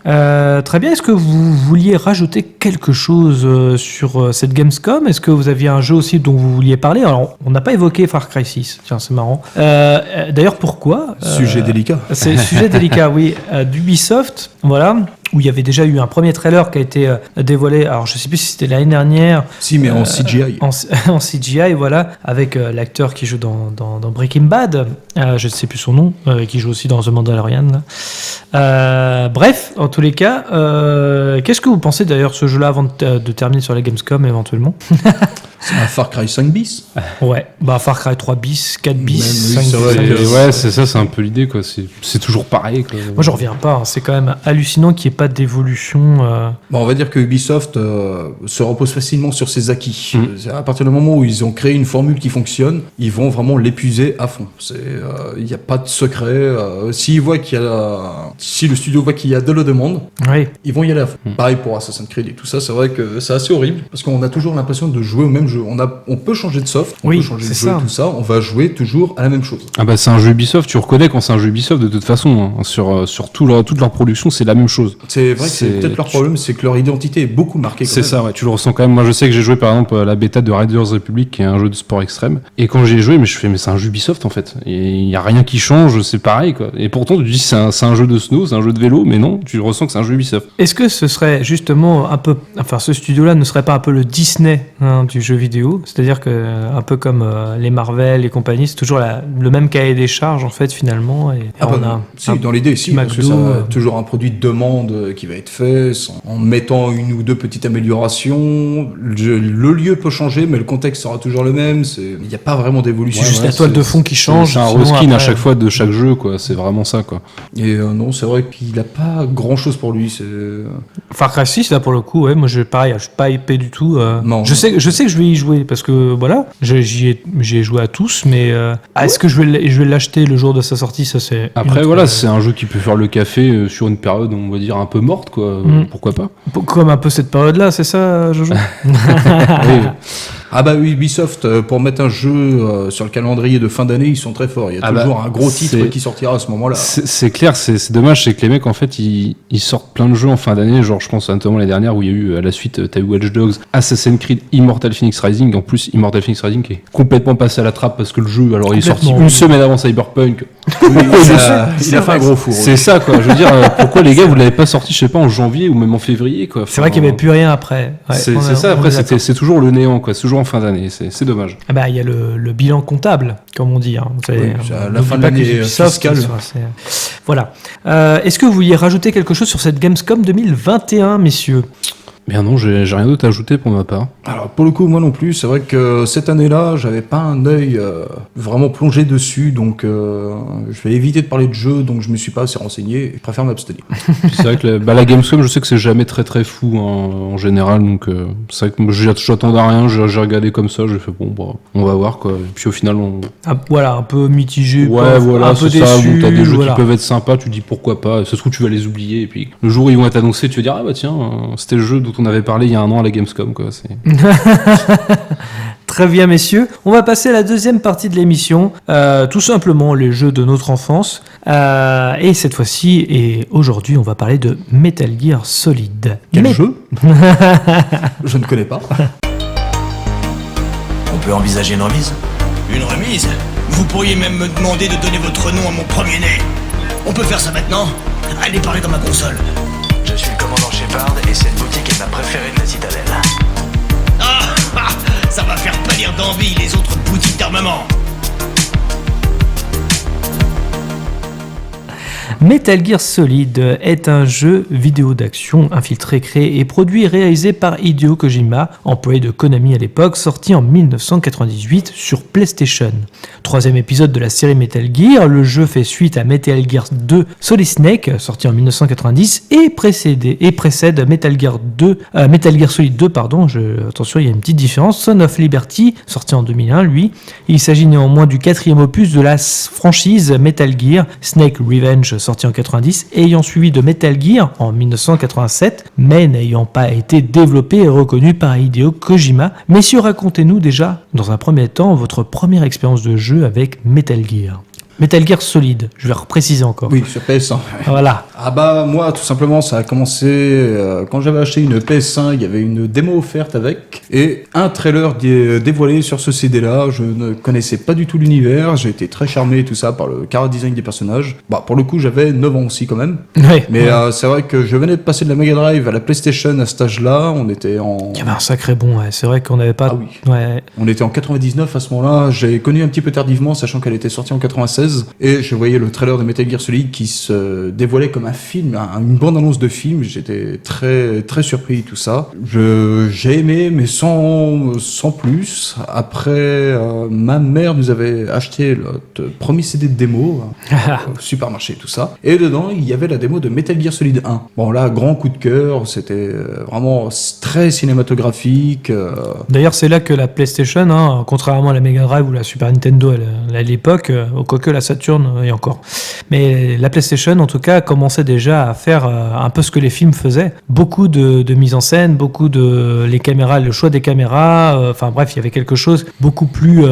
Très bien, est-ce que vous vouliez rajouter quelque chose sur cette Gamescom ? Est-ce que vous aviez un jeu aussi dont vous vouliez parler ? Alors, on n'a pas évoqué Far Cry 6, tiens, c'est marrant. D'ailleurs, pourquoi ? Sujet délicat. C'est sujet délicat, oui. D'Ubisoft, voilà, où il y avait déjà eu un premier trailer qui a été dévoilé, alors je sais plus si c'était l'année dernière. Si, mais en CGI. En CGI, voilà, avec l'acteur qui joue dans Breaking Bad, je ne sais plus son nom, qui joue aussi dans The Mandalorian. Bref, en tous les cas, qu'est-ce que vous pensez d'ailleurs de ce jeu-là avant de terminer sur la Gamescom éventuellement ? C'est un Far Cry 5 bis. Ouais, bah Far Cry 3 bis, 4 bis, Même, 5 oui, c'est vrai bis. que- Ouais, c'est ça, c'est un peu l'idée, quoi. C'est toujours pareil, quoi. Moi, j'en reviens pas. C'est quand même hallucinant qu'il n'y ait pas d'évolution. Bon, on va dire que Ubisoft se repose facilement sur ses acquis. C'est à partir du moment où ils ont créé une formule qui fonctionne, ils vont vraiment l'épuiser à fond. Il n'y a pas de secret. Si le studio voit qu'il y a de la demande, Oui. ils vont y aller à fond. Pareil pour Assassin's Creed et tout ça, c'est vrai que c'est assez horrible parce qu'on a toujours l'impression de jouer au même jeu. On peut changer de soft, on Oui, peut changer de c'est jeu ça. et tout ça, on va jouer toujours à la même chose. Ah bah c'est un jeu Ubisoft, tu reconnais quand c'est un jeu Ubisoft de toute façon, hein. Sur toute leur production, c'est la même chose. C'est vrai que c'est peut-être leur problème, c'est que leur identité est beaucoup marquée. C'est ça, ouais, tu le ressens quand même. Moi je sais que j'ai joué par exemple à la bêta de Riders Republic, qui est un jeu de sport extrême, et quand j'ai joué, mais c'est un jeu Ubisoft en fait, et il y a rien qui change, c'est pareil quoi. Et pourtant tu dis c'est un jeu de snow, c'est un jeu de vélo, mais non, tu ressens que c'est un jeu Ubisoft. Est-ce que ce serait justement un peu, enfin, ce studio-là ne serait pas un peu le Disney du jeu vidéo ? C'est-à-dire que un peu comme les Marvel et compagnie, c'est toujours le même cahier des charges en fait finalement. Et Dans l'idée, si, parce que McDo, ça a toujours un produit de demande qui va être fait, en mettant une ou deux petites améliorations. Le lieu peut changer, mais le contexte sera toujours le même. Il n'y a pas vraiment d'évolution. c'est juste la toile de fond qui change. C'est un sinon, reskin à après- chaque fois de chaque jeu quoi, c'est vraiment ça quoi. Et non, c'est vrai qu'il n'a pas grand-chose pour lui. Far Cry 6, là pour le coup, ouais, moi je suis pas hypé du tout. Non. Je sais que je vais y jouer parce que voilà, j'y ai joué à tous, mais est-ce que je vais l'acheter le jour de sa sortie ? Ça c'est. Après une voilà, autre, c'est un jeu qui peut faire le café sur une période on va dire un peu morte quoi, pourquoi pas. Comme un peu cette période-là, c'est ça, Jojo ? Oui. Ah bah oui, Ubisoft, pour mettre un jeu sur le calendrier de fin d'année, ils sont très forts. Il y a toujours un gros titre qui sortira à ce moment-là. C'est clair, c'est dommage, c'est que les mecs en fait ils sortent plein de jeux en fin d'année, genre je pense notamment l'année dernière où il y a eu à la suite t'as eu Watch Dogs, Assassin's Creed, Immortal Phoenix Rising, en plus Immortal Phoenix Rising qui est complètement passé à la trappe parce que le jeu alors il est sorti Complètement. une semaine avant Cyberpunk. Oui, il a fait un gros four. C'est ça quoi, je veux dire pourquoi les gars vous l'avez pas sorti je sais pas en janvier ou même en février quoi. C'est vrai qu'il n'y avait plus rien après. Ouais, c'est on est- ça, on après est d'accord. c'est toujours le néant quoi, c'est toujours en fin d'année, c'est dommage. Ah bah, il y a le bilan comptable, comme on dit. Hein. Vous savez, Oui, c'est à on la n'oublie fin de pas que l'année Ubisoft, fiscale. Voilà. Est-ce que vous vouliez rajouter quelque chose sur cette Gamescom 2021, messieurs ? Bien non, j'ai rien d'autre à ajouter pour ma part. Alors pour le coup, moi non plus, c'est vrai que cette année-là, j'avais pas un œil vraiment plongé dessus, donc je vais éviter de parler de jeux, donc je me suis pas assez renseigné, et je préfère m'abstenir. C'est vrai que la Gamescom, je sais que c'est jamais très très fou en général, donc c'est vrai que moi, j'attendais à rien, j'ai regardé comme ça, j'ai fait bon, bah, on va voir quoi. Et puis au final, Voilà, un peu mitigé, ouais, voilà, un peu c'est déçu. ça. Bon, t'as des jeux voilà. qui peuvent être sympas, tu dis pourquoi pas. Ça se trouve, tu vas les oublier, et puis le jour où ils vont être annoncés, tu vas dire ah bah tiens, c'était le jeu dont on avait parlé il y a un an à la Gamescom quoi. Très bien, messieurs. On va passer à la deuxième partie de l'émission. Tout simplement, les jeux de notre enfance. Et cette fois-ci, et aujourd'hui, on va parler de Metal Gear Solid. Quel jeu Je ne connais pas. On peut envisager une remise? Une remise? Vous pourriez même me demander de donner votre nom à mon premier-né. On peut faire ça maintenant? Allez parler dans ma console. Je suis le commandant Shepard et cette boutique est ma préférée de la citadelle. Ça va faire pâlir d'envie les autres boutiques d'armement. Metal Gear Solid est un jeu vidéo d'action infiltré, créé et produit et réalisé par Hideo Kojima, employé de Konami à l'époque, sorti en 1998 sur PlayStation. Troisième épisode de la série Metal Gear, le jeu fait suite à Metal Gear 2 Solid Snake, sorti en 1990, et précède Metal Gear Solid 2, attention, il y a une petite différence, Son of Liberty, sorti en 2001, lui. Il s'agit néanmoins du quatrième opus de la franchise Metal Gear, Snake Revenge, sorti en 90, ayant suivi de Metal Gear en 1987, mais n'ayant pas été développé et reconnu par Hideo Kojima. Messieurs, racontez-nous déjà, dans un premier temps, votre première expérience de jeu avec Metal Gear. Metal Gear Solid, je vais repréciser encore. Oui, sur PS1. Voilà. Ah bah moi tout simplement ça a commencé quand j'avais acheté une PS1, il y avait une démo offerte avec et un trailer dévoilé sur ce CD là. Je ne connaissais pas du tout l'univers, j'ai été très charmé et tout ça par le chara design des personnages. Bah pour le coup j'avais 9 ans aussi quand même. Ouais, mais c'est vrai que je venais de passer de la Mega Drive à la PlayStation à cet âge là, on était en... Il y avait un sacré bon, ouais. C'est vrai qu'on n'avait pas... Ah oui. Ouais. On était en 99 à ce moment-là, j'ai connu un petit peu tardivement sachant qu'elle était sortie en 96 et je voyais le trailer de Metal Gear Solid qui se dévoilait comme un film, une bande-annonce de film, j'étais très très surpris tout ça. J'ai aimé mais sans plus. Après ma mère nous avait acheté le premier CD de démo au supermarché tout ça et dedans il y avait la démo de Metal Gear Solid 1. Bon là grand coup de cœur, c'était vraiment très cinématographique. D'ailleurs c'est là que la PlayStation, contrairement à la Mega Drive ou la Super Nintendo à l'époque, quoique la Saturn et encore, mais la PlayStation en tout cas commençait déjà à faire un peu ce que les films faisaient, beaucoup de mise en scène, beaucoup de les caméras, le choix des caméras, enfin bref il y avait quelque chose beaucoup plus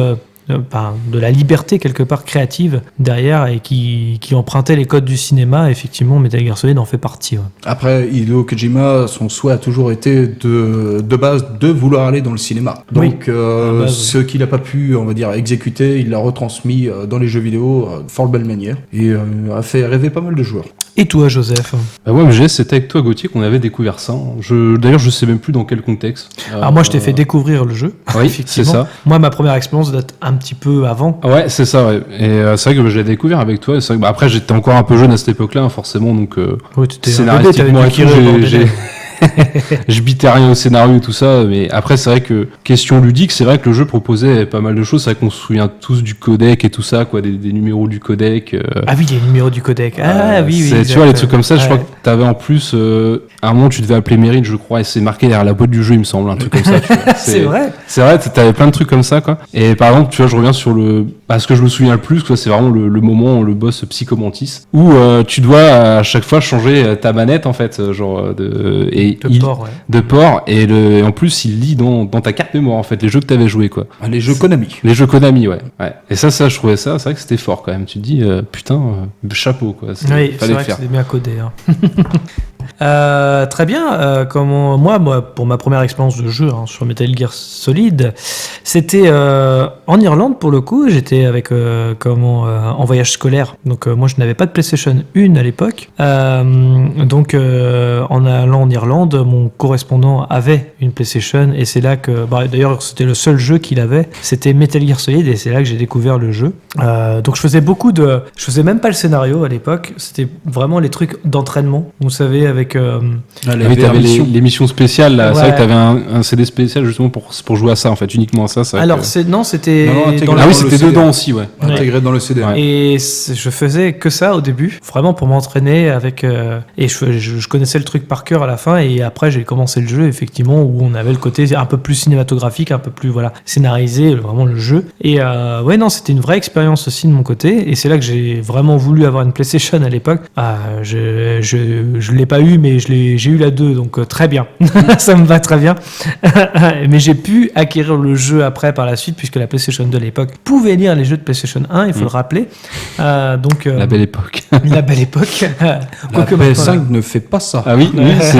de la liberté quelque part créative derrière et qui empruntait les codes du cinéma. Effectivement Metal Gear Solid en fait partie. Ouais. Après Hideo Kojima, son souhait a toujours été de base de vouloir aller dans le cinéma. Donc ce qu'il n'a pas pu, on va dire, exécuter, il l'a retransmis dans les jeux vidéo de fort belle manière et a fait rêver pas mal de joueurs. Et toi Joseph? Bah ouais, mais c'était avec toi Gauthier qu'on avait découvert ça. D'ailleurs je sais même plus dans quel contexte. Alors moi je t'ai fait découvrir le jeu. Oui, effectivement. c'est ça. Moi ma première expérience date un petit peu avant. Ouais, c'est ça, ouais. Et c'est vrai que je l'ai découvert avec toi. C'est vrai que, après j'étais encore un peu jeune à cette époque-là, forcément, donc oui, t'étais scénaristiquement et tout, je bitais rien au scénario et tout ça, mais après c'est vrai que question ludique, c'est vrai que le jeu proposait pas mal de choses. C'est vrai qu'on se souvient tous du codec et tout ça, quoi, des numéros du codec. Ah oui, les numéros du codec. Oui. Tu vois les trucs comme ça. Je crois que t'avais en plus à un moment tu devais appeler Meryl, je crois, et c'est marqué derrière la boîte du jeu, il me semble, un truc comme ça. Tu vois. C'est vrai. C'est vrai, t'avais plein de trucs comme ça, quoi. Et par exemple, tu vois, je reviens sur ce que je me souviens le plus, quoi, c'est vraiment le moment, le boss Psychomantis, où tu dois à chaque fois changer ta manette en fait, genre de port, et en plus il lit dans ta carte mémoire en fait les jeux que t'avais joué, quoi. Les jeux Konami. Les jeux Konami, ouais. Et ça je trouvais ça, c'est vrai que c'était fort quand même. Tu te dis putain, chapeau, quoi. Oui, c'est vrai que c'était bien codé. Très bien. Moi, pour ma première expérience de jeu sur Metal Gear Solid, c'était en Irlande pour le coup. J'étais avec en voyage scolaire. Donc moi, je n'avais pas de PlayStation 1 à l'époque. Donc en allant en Irlande, mon correspondant avait une PlayStation et c'est là que, d'ailleurs, c'était le seul jeu qu'il avait. C'était Metal Gear Solid et c'est là que j'ai découvert le jeu. Donc je faisais même pas le scénario à l'époque. C'était vraiment les trucs d'entraînement. Vous savez, avec... Oui, t'avais l'émission spéciale, là. Ouais. C'est vrai que t'avais un CD spécial justement pour jouer à ça, en fait, uniquement à ça. Alors, que... c'était Non, Ah oui, le c'était CD. dedans aussi, ouais. Intégré dans le CD. Ouais. Et je faisais que ça au début, vraiment pour m'entraîner avec... et je connaissais le truc par cœur à la fin, et après j'ai commencé le jeu, effectivement, où on avait le côté un peu plus cinématographique, un peu plus scénarisé, vraiment le jeu. Et ouais, non, c'était une vraie expérience aussi de mon côté, et c'est là que j'ai vraiment voulu avoir une PlayStation à l'époque. Je l'ai pas eu, mais j'ai eu la 2, donc très bien. Ça me va très bien. Mais j'ai pu acquérir le jeu après par la suite, puisque la PlayStation 2 à l'époque pouvait lire les jeux de PlayStation 1, il faut le rappeler. La belle époque. La belle époque. La Quoique PS5 ne fait pas ça. Ah oui, c'est...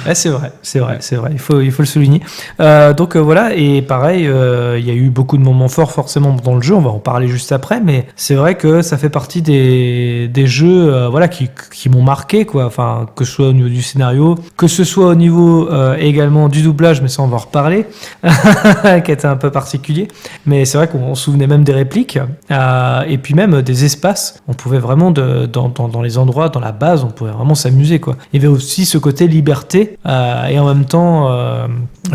Ouais, c'est vrai, il faut le souligner. Donc voilà, et pareil, il y a eu beaucoup de moments forts forcément dans le jeu, on va en parler juste après, mais c'est vrai que ça fait partie des jeux qui m'ont marqué, quoi. Enfin, que ce soit au niveau du scénario, que ce soit au niveau également du doublage, mais ça on va en reparler, qui était un peu particulier. Mais c'est vrai qu'on se souvenait même des répliques, et puis même des espaces. On pouvait vraiment, dans les endroits, dans la base, on pouvait vraiment s'amuser, quoi. Il y avait aussi ce côté liberté, et en même temps,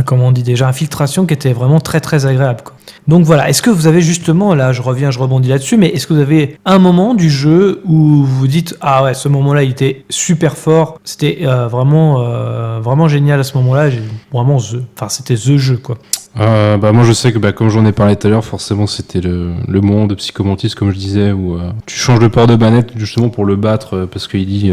comment on dit déjà, infiltration qui était vraiment très très agréable, quoi. Donc voilà, est-ce que vous avez justement, là je rebondis là-dessus, mais est-ce que vous avez un moment du jeu où vous vous dites, ah ouais, ce moment-là il était super fort, c'était vraiment génial à ce moment-là, c'était the jeu, quoi. Moi je sais que comme j'en ai parlé tout à l'heure, forcément c'était le moment de Psychomantis, comme je disais, où tu changes le port de manette justement pour le battre, parce qu'il dit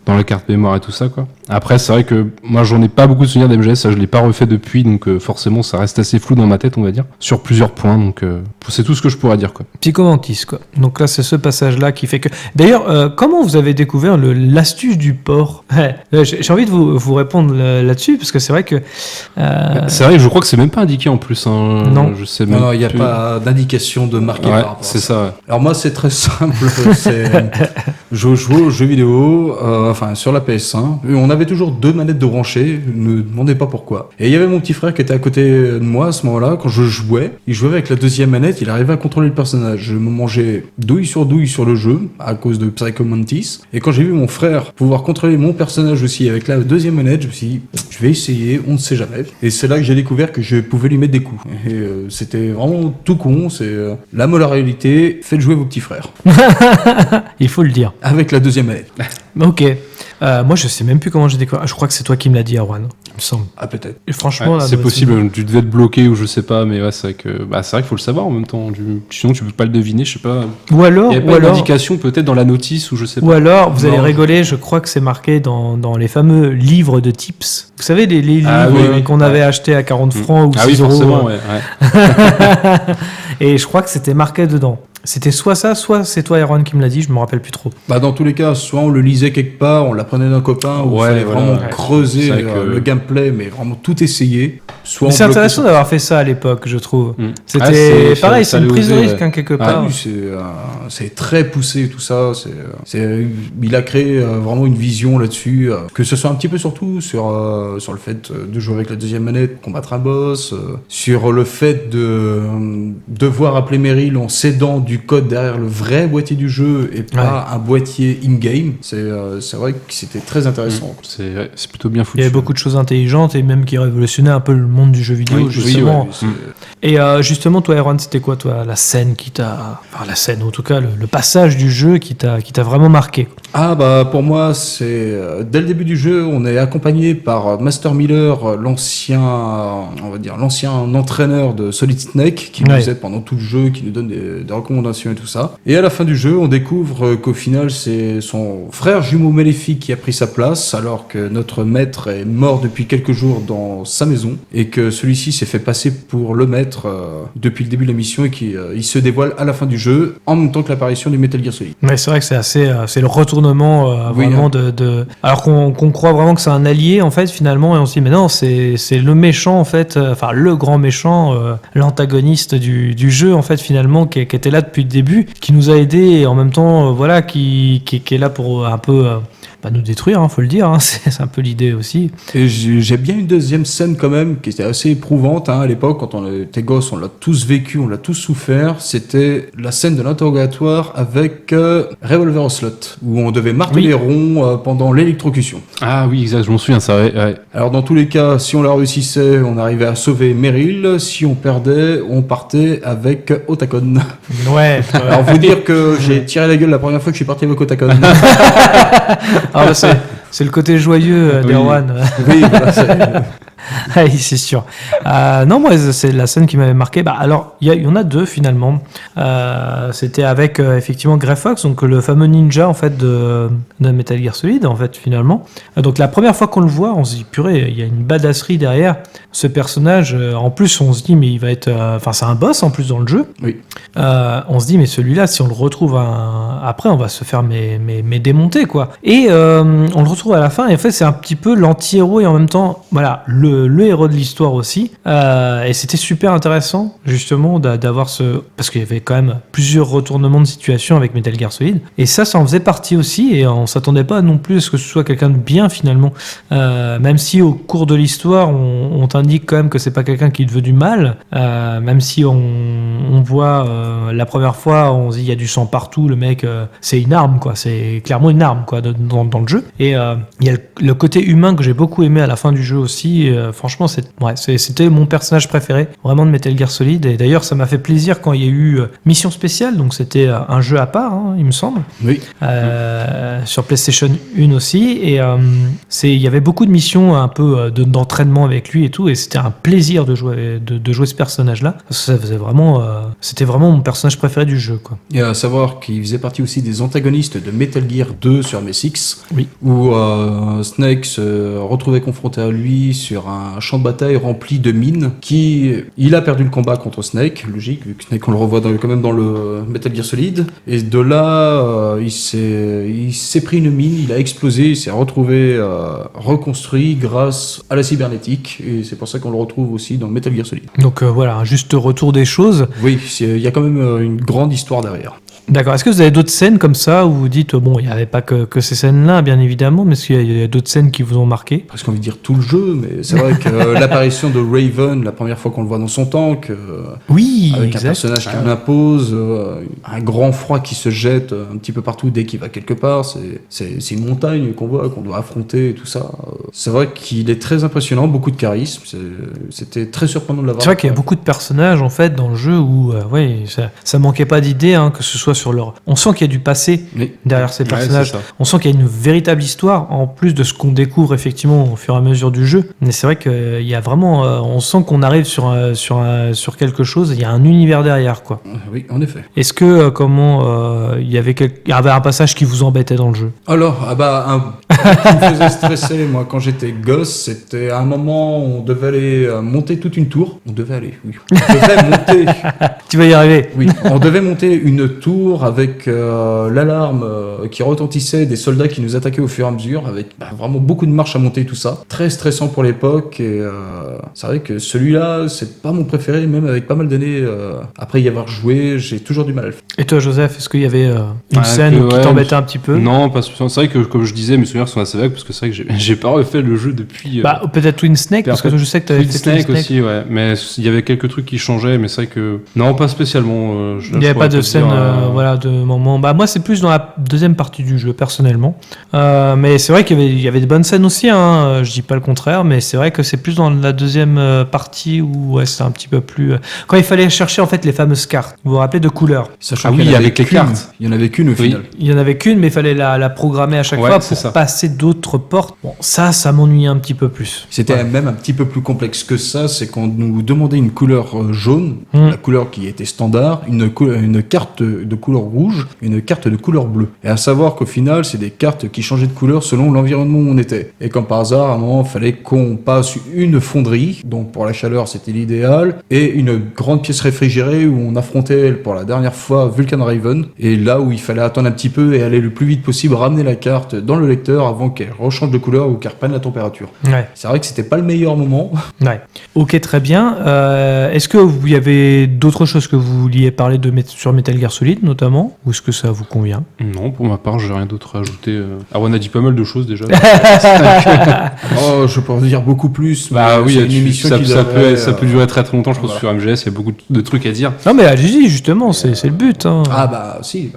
dans la carte mémoire et tout ça, quoi. Après c'est vrai que moi j'en ai pas beaucoup de souvenirs d'MGS, ça je l'ai pas refait depuis, donc forcément ça reste assez flou dans ma tête, on va dire, sur plusieurs points, donc c'est tout ce que je pourrais dire, quoi. Psychomantis, quoi. Donc là c'est ce passage-là qui fait que... D'ailleurs, comment vous avez découvert l'astuce du port? J'ai envie de vous répondre là-dessus, parce que c'est vrai que... C'est vrai que je crois que c'est même pas indiqué en plus, hein. Non. Je sais même Non, il n'y a pas d'indication de marqué par rapport à c'est ça. ça, ouais. Alors moi, c'est très simple. Je jouais aux jeux vidéo, sur la PS1. On avait toujours 2 manettes de branchées. Ne me demandez pas pourquoi. Et il y avait mon petit frère qui était à côté de moi à ce moment-là. Quand je jouais, il jouait avec la deuxième manette. Il arrivait à contrôler le personnage. Je me mangeais douille sur le jeu à cause de Psychomantis. Et quand j'ai vu mon frère pouvoir contrôler mon personnage aussi avec la deuxième manette, je me suis dit, je vais essayer. On ne sait jamais. Et c'est là que j'ai découvert que je pouvais lui mettre des coups. Et c'était vraiment tout con. C'est la moralité. Faites jouer vos petits frères. Il faut le dire. Avec la deuxième manette. Ok. Moi, je sais même plus comment j'ai découvert. Je crois que c'est toi qui me l'as dit, Erwan. Il me semble. Ah, peut-être. Et franchement, Ouais, là, c'est doit possible, être- tu devais être bloqué ou je sais pas, mais ouais, c'est vrai qu'il faut le savoir en même temps. Sinon, tu peux pas le deviner, je sais pas. Ou alors, Il y a pas une indication peut-être dans la notice ou je sais pas. Ou alors, vous allez Non. rigoler, je crois que c'est marqué dans les fameux livres de tips. Vous savez, les livres Ah oui. qu'on avait achetés à 40 francs ou 6 Ah oui, euros. forcément, ouais. Et je crois que c'était marqué dedans. C'était soit ça, soit c'est toi, Erwan, qui me l'a dit, je me rappelle plus trop. Bah, dans tous les cas, soit on le lisait quelque part, on l'apprenait d'un copain, ou il Ouais, fallait voilà, vraiment ouais. creuser C'est vrai que- le gameplay, mais vraiment tout essayer. Soit Mais on c'est bloquait intéressant sur- d'avoir fait ça à l'époque, je trouve. Mm. C'était Ah, c'est- pareil, c'est une fallait prise de oser, risque, ouais. hein, quelque Ah part. oui, c'est très poussé tout ça. Il a créé vraiment une vision là-dessus, que ce soit un petit peu surtout sur le fait de jouer avec la deuxième manette, combattre un boss, sur le fait de devoir appeler Meryl en cédant du code derrière le vrai boîtier du jeu et pas un boîtier in-game. C'est vrai que c'était très intéressant. C'est plutôt bien Il foutu. y avait beaucoup de choses intelligentes et même qui révolutionnaient un peu le monde du jeu vidéo, Oui, justement. Oui, c'est- Et justement, toi, Erwan, c'était quoi, toi, la scène qui t'a... Enfin, la scène, en tout cas, le passage du jeu qui t'a vraiment marqué? Ah bah pour moi c'est dès le début du jeu on est accompagné par Master Miller, l'ancien entraîneur de Solid Snake qui Ouais. nous aide pendant tout le jeu, qui nous donne des recommandations et tout ça. Et à la fin du jeu on découvre qu'au final c'est son frère jumeau maléfique qui a pris sa place alors que notre maître est mort depuis quelques jours dans sa maison et que celui-ci s'est fait passer pour le maître depuis le début de la mission et qu'il il se dévoile à la fin du jeu en même temps que l'apparition du Metal Gear Solid. Mais c'est vrai que c'est assez, c'est le retournement Oui, vraiment alors qu'on croit vraiment que c'est un allié en fait finalement et on se dit mais non c'est le méchant en fait, enfin le grand méchant, l'antagoniste du jeu en fait finalement qui était là depuis le début, qui nous a aidés et en même temps voilà qui est là pour un peu pas nous détruire, faut le dire, c'est un peu l'idée aussi. Et j'ai bien une deuxième scène quand même qui était assez éprouvante à l'époque, quand on était gosse, on l'a tous vécu, on l'a tous souffert. C'était la scène de l'interrogatoire avec Revolver Ocelot, où on devait marteler rond pendant l'électrocution. Ah oui, exact, je m'en souviens, ça, ouais. Alors dans tous les cas, si on la réussissait, on arrivait à sauver Meryl. Si on perdait, on partait avec Otacon. Ouais. Alors vous dire que j'ai tiré la gueule la première fois que je suis parti avec Otacon. Ah bah c'est le côté joyeux d'Erwan. Oui, voilà, Oui, c'est sûr. Non, moi, c'est la scène qui m'avait marqué. Bah, alors, il y en a deux finalement. C'était avec effectivement Grey Fox, donc le fameux ninja en fait de Metal Gear Solid, en fait finalement. Donc la première fois qu'on le voit, on se dit purée, il y a une badasserie derrière. Ce personnage, en plus, on se dit mais il va être, enfin c'est un boss en plus dans le jeu. Oui. On se dit mais celui-là, si on le retrouve après, on va se faire mais démonter quoi. Et on le retrouve à la fin. Et en fait, c'est un petit peu l'anti-héros et en même temps, voilà, le héros de l'histoire aussi. Et c'était super intéressant justement d'avoir parce qu'il y avait quand même plusieurs retournements de situation avec Metal Gear Solid. Et ça en faisait partie aussi. Et on s'attendait pas non plus à ce que ce soit quelqu'un de bien finalement. Même si au cours de l'histoire, on t'indique quand même que c'est pas quelqu'un qui te veut du mal. Même si on voit la première fois, on se dit il y a du sang partout. Le mec, c'est une arme quoi. C'est clairement une arme quoi dans le jeu. Et il y a le côté humain que j'ai beaucoup aimé à la fin du jeu aussi. Franchement, c'était mon personnage préféré, vraiment de Metal Gear Solid. Et d'ailleurs, ça m'a fait plaisir quand il y a eu Mission Spéciale, donc c'était un jeu à part, il me semble. Oui. Sur PlayStation 1 aussi. Et il y avait beaucoup de missions un peu d'entraînement avec lui et tout. Et c'était un plaisir de jouer ce personnage-là. Parce que ça faisait vraiment, c'était vraiment mon personnage préféré du jeu, quoi. Et à savoir qu'il faisait partie aussi des antagonistes de Metal Gear 2 sur MSX, oui. Où Snake se retrouvait confronté à lui sur un champ de bataille rempli de mines. Il a perdu le combat contre Snake, logique, vu que Snake on le revoit quand même dans le Metal Gear Solid. Et de là, il s'est pris une mine, il a explosé, il s'est retrouvé reconstruit grâce à la cybernétique. Et c'est pour ça qu'on le retrouve aussi dans Metal Gear Solid. Donc voilà, un juste retour des choses. Oui, il y a quand même une grande histoire derrière. D'accord. Est-ce que vous avez d'autres scènes comme ça où vous dites, bon, il n'y avait pas que ces scènes-là, bien évidemment, mais est-ce qu'il y a d'autres scènes qui vous ont marqué ? Presque envie de dire tout le jeu, mais c'est vrai que l'apparition de Raven, la première fois qu'on le voit dans son tank, oui, avec exact. Un personnage qui l'impose, un grand froid qui se jette un petit peu partout dès qu'il va quelque part, c'est une montagne qu'on voit, qu'on doit affronter et tout ça. C'est vrai qu'il est très impressionnant, beaucoup de charisme, c'était très surprenant de l'avoir. C'est vrai qu'il y a beaucoup de personnages en fait dans le jeu où ça manquait pas d'idées, que ce soit sur leur... On sent qu'il y a du passé derrière ces personnages. On sent qu'il y a une véritable histoire, en plus de ce qu'on découvre effectivement au fur et à mesure du jeu. Mais c'est vrai qu'il y a vraiment... on sent qu'on arrive sur quelque chose, il y a un univers derrière, quoi. Oui, en effet. Est-ce que, il y avait un passage qui vous embêtait dans le jeu ? Alors, qui me faisait stresser, moi, quand j'étais gosse, c'était à un moment, on devait aller monter toute une tour. On devait monter... Tu vas y arriver. Oui, on devait monter une tour avec l'alarme qui retentissait, des soldats qui nous attaquaient au fur et à mesure, avec vraiment beaucoup de marches à monter, tout ça. Très stressant pour l'époque, et c'est vrai que celui-là, c'est pas mon préféré, même avec pas mal d'années après y avoir joué, j'ai toujours du mal à le faire. Et toi, Joseph, est-ce qu'il y avait une scène qui t'embêtait un petit peu ? Non, parce que c'est vrai que, comme je disais, mes souvenirs sont assez vagues, parce que c'est vrai que j'ai pas refait le jeu depuis... peut-être Twin Snake, parce que je sais que t'avais fait Twin Snake aussi, ouais. Mais il y avait quelques trucs qui changeaient, mais c'est vrai que... Non, pas spécialement. Il n'y avait pas de scène, de moment... moi, c'est plus dans la deuxième partie du jeu, personnellement. Mais c'est vrai qu'il y avait de bonnes scènes aussi, je dis pas le contraire, mais c'est vrai que c'est plus dans la deuxième partie où c'est un petit peu plus... Quand il fallait chercher, en fait, les fameuses cartes. Vous vous rappelez de couleurs. Sachant qu'il y avec les cartes. Il y en avait qu'une au final. Il y en avait qu'une, mais il fallait la programmer à chaque fois pour passer d'autres portes. Bon, ça m'ennuyait un petit peu plus. C'était même un petit peu plus complexe que ça, c'est qu'on nous demandait une couleur jaune, la couleur qui était standard, une carte de couleur rouge, une carte de couleur bleue. Et à savoir qu'au final, c'est des cartes qui changeaient de couleur selon l'environnement où on était. Et comme par hasard, à un moment, il fallait qu'on passe une fonderie, donc pour la chaleur, c'était l'idéal, et une grande pièce réfrigérée où on affrontait pour la dernière fois Vulcan Raven, et là où il fallait attendre un petit peu et aller le plus vite possible, ramener la carte dans le lecteur couleur avant qu'elle rechange de couleur ou qu'elle reprenne la température. Ouais. C'est vrai que c'était pas le meilleur moment. Ouais. Ok, très bien. Est-ce que vous y avait d'autres choses que vous vouliez parler sur Metal Gear Solid notamment, ou est-ce que ça vous convient? Non, pour ma part, j'ai rien d'autre à ajouter. Arwan a dit pas mal de choses déjà. Oh, je peux en dire beaucoup plus. Bah oui, c'est une émission ça qui peut durer très très longtemps, je pense, voilà. sur MGS, il y a beaucoup de trucs à dire. Non mais allez-y, justement, c'est le but. Hein. Ah bah si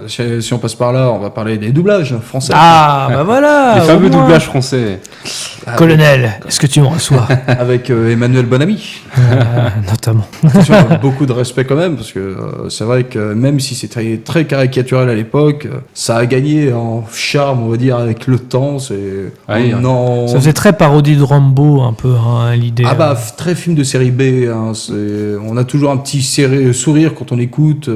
on passe par là, on va parler des doublages français. Ah bah voilà. Les fameux au moins. doublages français. Colonel, est-ce que tu me reçois? Avec Emmanuel Bonamy. Notamment. Attention, beaucoup de respect quand même, parce que c'est vrai que même si c'était très caricatural à l'époque, ça a gagné en charme, on va dire, avec le temps. Ça faisait très parodie de Rambo, un peu, hein, l'idée. Ah bah, très film de série B. Hein, on a toujours un petit sourire quand on écoute.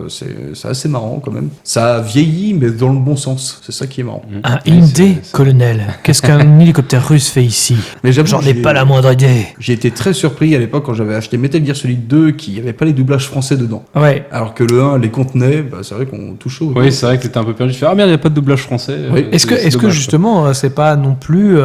C'est assez marrant quand même. Ça vieillit, mais dans le bon sens. C'est ça qui est marrant. Un indé, colonel. Qu'est-ce qu'un hélicoptère russe fait ici? Mais j'avoue, j'en ai pas la moindre idée. J'ai été très surpris à l'époque quand j'avais acheté Metal Gear Solid 2 qu'il n'y avait pas les doublages français dedans. Ouais. Alors que le 1 les contenait, bah, c'est vrai qu'on touche chaud. Oui, c'est vrai que t'étais un peu perdu. Tu fais, ah merde, il n'y a pas de doublage français. Oui. Est-ce que justement, c'est pas non plus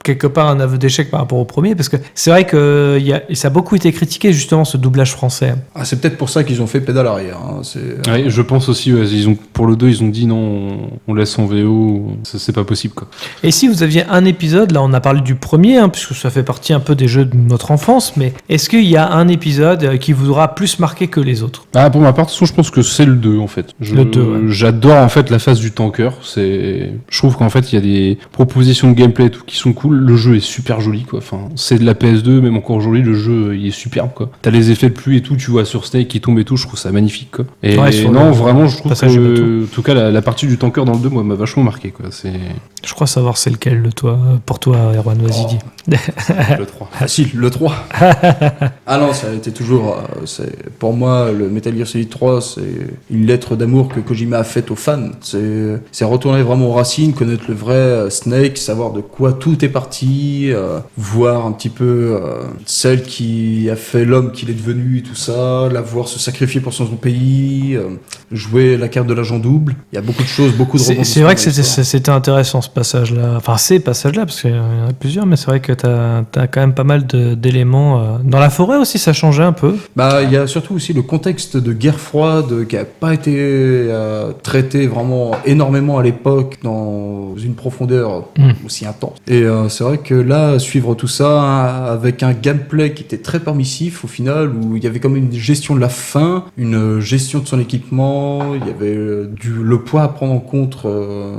quelque part un aveu d'échec par rapport au premier? Parce que c'est vrai que ça a beaucoup été critiqué justement ce doublage français. Ah, c'est peut-être pour ça qu'ils ont fait pédale arrière. Hein. Oui, je pense aussi. Ouais, pour le 2, ils ont dit non, on laisse en VO. C'est pas possible quoi. Et si vous aviez un épisode, là on a parlé du premier, hein, puisque ça fait partie un peu des jeux de notre enfance, mais est-ce qu'il y a un épisode qui vous aura plus marqué que les autres? Ah, pour ma part, de toute façon, je pense que c'est le 2 en fait. Le 2, ouais. J'adore en fait la phase du tanker. Je trouve qu'en fait il y a des propositions de gameplay et tout qui sont cool. Le jeu est super joli quoi. Enfin, c'est de la PS2, même encore aujourd'hui, le jeu il est superbe quoi. T'as les effets de pluie et tout, tu vois sur Snake qui tombe et tout, je trouve ça magnifique quoi. Et ouais, non, vraiment, je trouve que en tout cas la partie du tanker dans le 2, moi, m'a vachement marqué quoi. Je crois savoir c'est lequel pour toi, Erwan, vas-y dis. Le 3. Ah si, le 3. Ah non, ça a été toujours... pour moi, le Metal Gear Solid 3, c'est une lettre d'amour que Kojima a faite aux fans. C'est retourner vraiment aux racines, connaître le vrai Snake, savoir de quoi tout est parti, voir un petit peu celle qui a fait l'homme qu'il est devenu, tout ça, la voir se sacrifier pour son pays, jouer la carte de l'agent double. Il y a beaucoup de choses, beaucoup de rebondissements. C'est vrai que c'était intéressant ce passage-là. Enfin, ces passages-là, parce qu'il y en a plusieurs, mais c'est vrai que t'as quand même pas mal d'éléments. Dans la forêt aussi, ça changeait un peu. Bah, il y a surtout aussi le contexte de guerre froide qui n'a pas été traité vraiment énormément à l'époque dans une profondeur aussi intense. Et c'est vrai que là, suivre tout ça avec un gameplay qui était très permissif au final, où il y avait comme une gestion de la faim, une gestion de son équipement, il y avait le poids à prendre en compte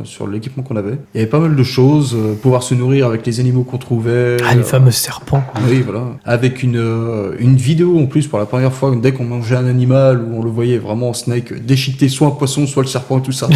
sur l'équipement qu'on avait. Il y avait pas mal de choses, pouvoir se nourrir avec les animaux qu'on trouvait. Ah, les fameux serpents. Oui, voilà. Avec une vidéo en plus pour la première fois, dès qu'on mangeait un animal, où on le voyait vraiment Snake déchiqueter soit un poisson, soit le serpent et tout ça,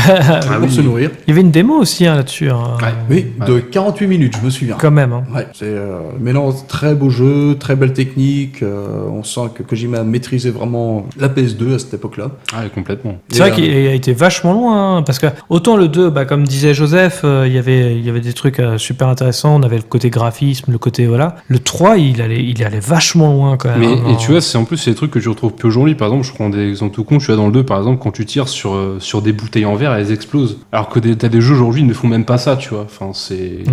pour se nourrir. Il y avait une démo aussi là-dessus. Hein. Ouais. Oui, de 48 minutes, je me souviens. Quand même. Hein. Ouais, c'est mais non, très beau jeu, très belle technique. On sent que Kojima maîtrisait vraiment la PS2 à cette époque-là. Ah, complètement. C'est vrai qu'il a été vachement loin, hein, parce que autant le 2, comme disait Joseph, il y avait des trucs super intéressants. On avait le côté graphisme, le côté voilà. Le 3, il allait vachement loin quand même. Mais et tu vois, c'est en plus c'est des trucs que tu retrouves plus aujourd'hui. Par exemple, je prends des exemples tout con. Tu vois dans le 2, par exemple, quand tu tires sur des bouteilles en verre, elles explosent. Alors que t'as des jeux aujourd'hui, ils ne font même pas ça, tu vois. Enfin,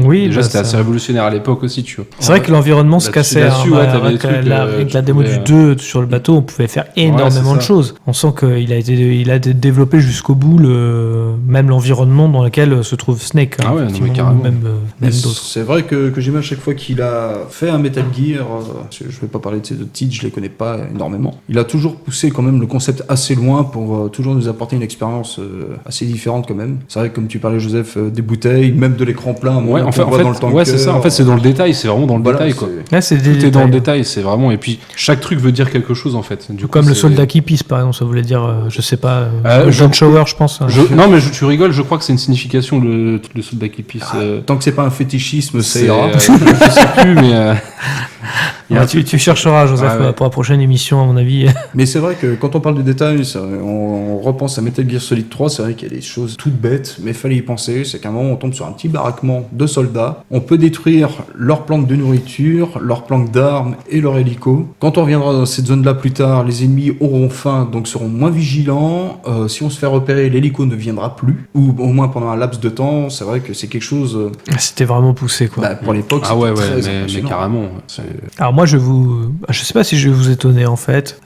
déjà c'était assez révolutionnaire à l'époque aussi, tu vois. C'est vrai que l'environnement se cassait. Avec la démo du 2 sur le bateau, on pouvait faire énormément de choses. On sent qu'il a été développé jusqu'au bout, même l'environnement dans lequel se trouve Snake. Ah ouais, non, mais carrément. Même d'autres. C'est vrai que Kojima, à chaque fois qu'il a fait un Metal Gear, je vais pas parler de ces deux titres, je les connais pas énormément. Il a toujours poussé quand même le concept assez loin pour toujours nous apporter une expérience assez différente quand même. C'est vrai que comme tu parlais, Joseph, des bouteilles, même de l'écran plein. Ouais, en fait, dans le tanker. Ouais, c'est ça. En fait, c'est dans le détail. C'est vraiment dans le détail, quoi. Là, tout est dans le détail. C'est vraiment. Et puis chaque truc veut dire quelque chose en fait. Du coup, comme le soldat qui pisse, par exemple, ça voulait dire, je sais pas, John Shower, je pense. Non, mais tu rigoles. Je crois que c'est une signification le soldat qui pisse. Tant que c'est pas un fétichisme, c'est ira. Je sais plus, mais. Tu chercheras, Joseph, Ouais. pour la prochaine émission, à mon avis. Mais c'est vrai que quand on parle de détails, on repense à Metal Gear Solid 3, c'est vrai qu'il y a des choses toutes bêtes, mais fallait y penser. C'est qu'à un moment, on tombe sur un petit baraquement de soldats. On peut détruire leur planque de nourriture, leur planque d'armes et leur hélico. Quand on reviendra dans cette zone-là plus tard, les ennemis auront faim, donc seront moins vigilants. Si on se fait repérer, l'hélico ne viendra plus, ou au moins pendant un laps de temps. C'est vrai que c'est quelque chose. C'était vraiment poussé, quoi. Pour l'époque, Ah ouais, c'était très mais impressionnant. carrément. Alors moi, je sais pas si je vais vous étonner, en fait.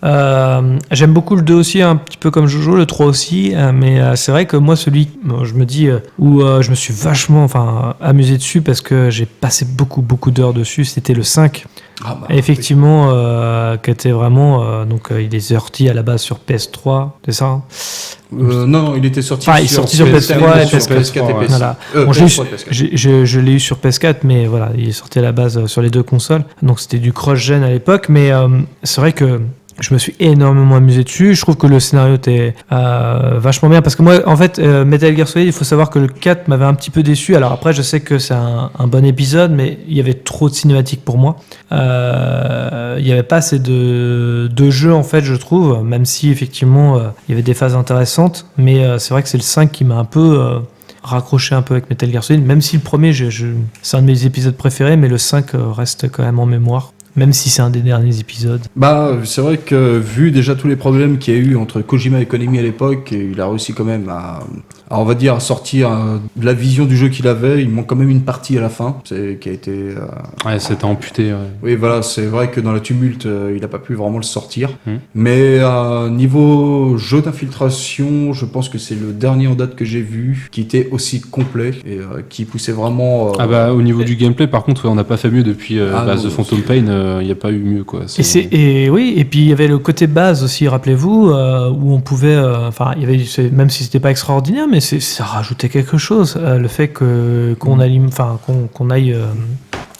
J'aime beaucoup le 2 aussi, un petit peu comme Jojo, le 3 aussi, mais c'est vrai que moi, je me dis, où je me suis vachement amusé dessus, parce que j'ai passé beaucoup d'heures dessus, c'était le 5. Ah bah, Effectivement, qui était vraiment... donc, il est sorti à la base sur PS3, c'est ça, hein? Non, il était sorti Enfin, il est sorti sur PS3 et PS4 et PS5. Voilà. Bon, PS3 et PS4. je l'ai eu sur PS4, mais voilà, il est sorti à la base sur les deux consoles. Donc c'était du cross-gen à l'époque, mais c'est vrai que je me suis énormément amusé dessus. Je trouve que le scénario était vachement bien, parce que moi, en fait, Metal Gear Solid, il faut savoir que le 4 m'avait un petit peu déçu. Alors après, je sais que c'est un bon épisode, mais il y avait trop de cinématiques pour moi. Il n'y avait pas assez de jeux, en fait, je trouve, même si effectivement il y avait des phases intéressantes, mais c'est vrai que c'est le 5 qui m'a un peu raccroché un peu avec Metal Gear Solid, même si le premier, c'est un de mes épisodes préférés, mais le 5 reste quand même en mémoire, même si c'est un des derniers épisodes. Bah, c'est vrai que vu déjà tous les problèmes qu'il y a eu entre Kojima et Konami à l'époque, il a réussi quand même à on va dire, à sortir de la vision du jeu qu'il avait. Il manque quand même une partie à la fin, qui a été... Ouais, c'était amputé. Ouais. Oui, voilà, c'est vrai que dans la tumulte, il n'a pas pu vraiment le sortir. Mais niveau jeu d'infiltration, je pense que c'est le dernier en date que j'ai vu qui était aussi complet et qui poussait vraiment... au niveau du gameplay, par contre, on n'a pas fait mieux depuis The Phantom Pain. Il n'y a pas eu mieux, quoi. Et puis il y avait le côté base aussi, rappelez-vous, où on pouvait... il y avait, même si c'était pas extraordinaire, mais ça rajoutait quelque chose. Le fait qu'on aille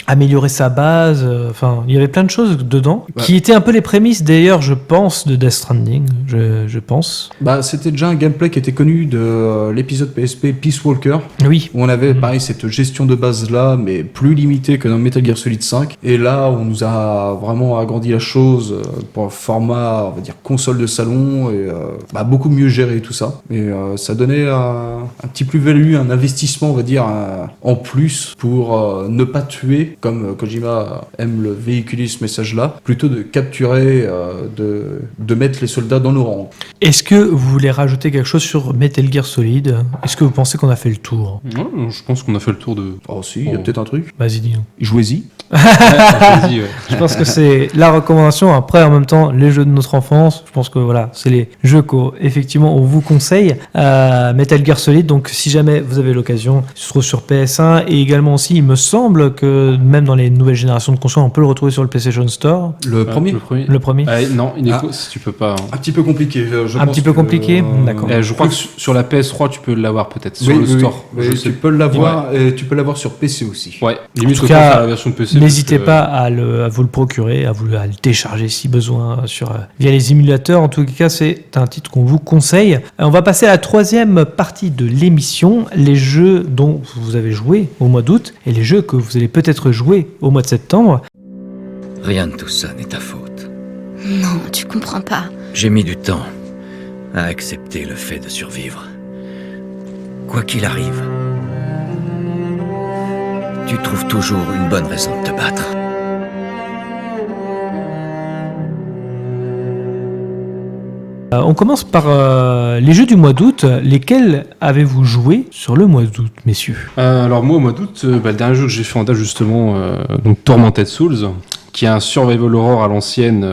améliorer sa base, il y avait plein de choses dedans qui étaient un peu les prémices d'ailleurs, je pense, de Death Stranding, je pense. Bah, c'était déjà un gameplay qui était connu de l'épisode PSP Peace Walker, oui, où on avait pareil cette gestion de base là, mais plus limitée que dans Metal Gear Solid 5. Et là, on nous a vraiment agrandi la chose pour un format, on va dire, console de salon, et beaucoup mieux géré tout ça. Et ça donnait un petit plus-value, un investissement, on va dire, en plus pour ne pas tuer, comme Kojima aime le véhiculer ce message-là, plutôt de capturer, de mettre les soldats dans nos rangs. Est-ce que vous voulez rajouter quelque chose sur Metal Gear Solid ? Est-ce que vous pensez qu'on a fait le tour ? Non, je pense qu'on a fait le tour de... Oh si, il y a peut-être un truc. Vas-y, dis-nous. Jouez-y. Je pense que c'est la recommandation. Après, en même temps, les jeux de notre enfance, je pense que voilà, c'est les jeux qu'effectivement on vous conseille. Metal Gear Solid, donc si jamais vous avez l'occasion, il se trouve sur PS1 et également aussi, il me semble que même dans les nouvelles générations de consoles, on peut le retrouver sur le PlayStation Store. Le premier. Le premier. Non, si tu peux pas. Un petit peu compliqué. Un petit peu compliqué, d'accord. Je crois que sur la PS3, tu peux l'avoir peut-être sur le store. Tu peux l'avoir et tu peux l'avoir sur PC aussi. Ouais. Limite, en tout cas, la version de PC. N'hésitez pas à vous le procurer, à le télécharger si besoin via les émulateurs. En tout cas, c'est un titre qu'on vous conseille. On va passer à la troisième partie de l'émission, les jeux dont vous avez joué au mois d'août et les jeux que vous allez peut-être jouer au mois de septembre. Rien de tout ça n'est ta faute. Non, tu comprends pas. J'ai mis du temps à accepter le fait de survivre. Quoi qu'il arrive, tu trouves toujours une bonne raison de te battre. On commence par les jeux du mois d'août. Lesquels avez-vous joué sur le mois d'août, messieurs ? Alors moi, au mois d'août, le dernier jeu que j'ai fait en date justement, donc Tormented Souls, qui est un survival horror à l'ancienne,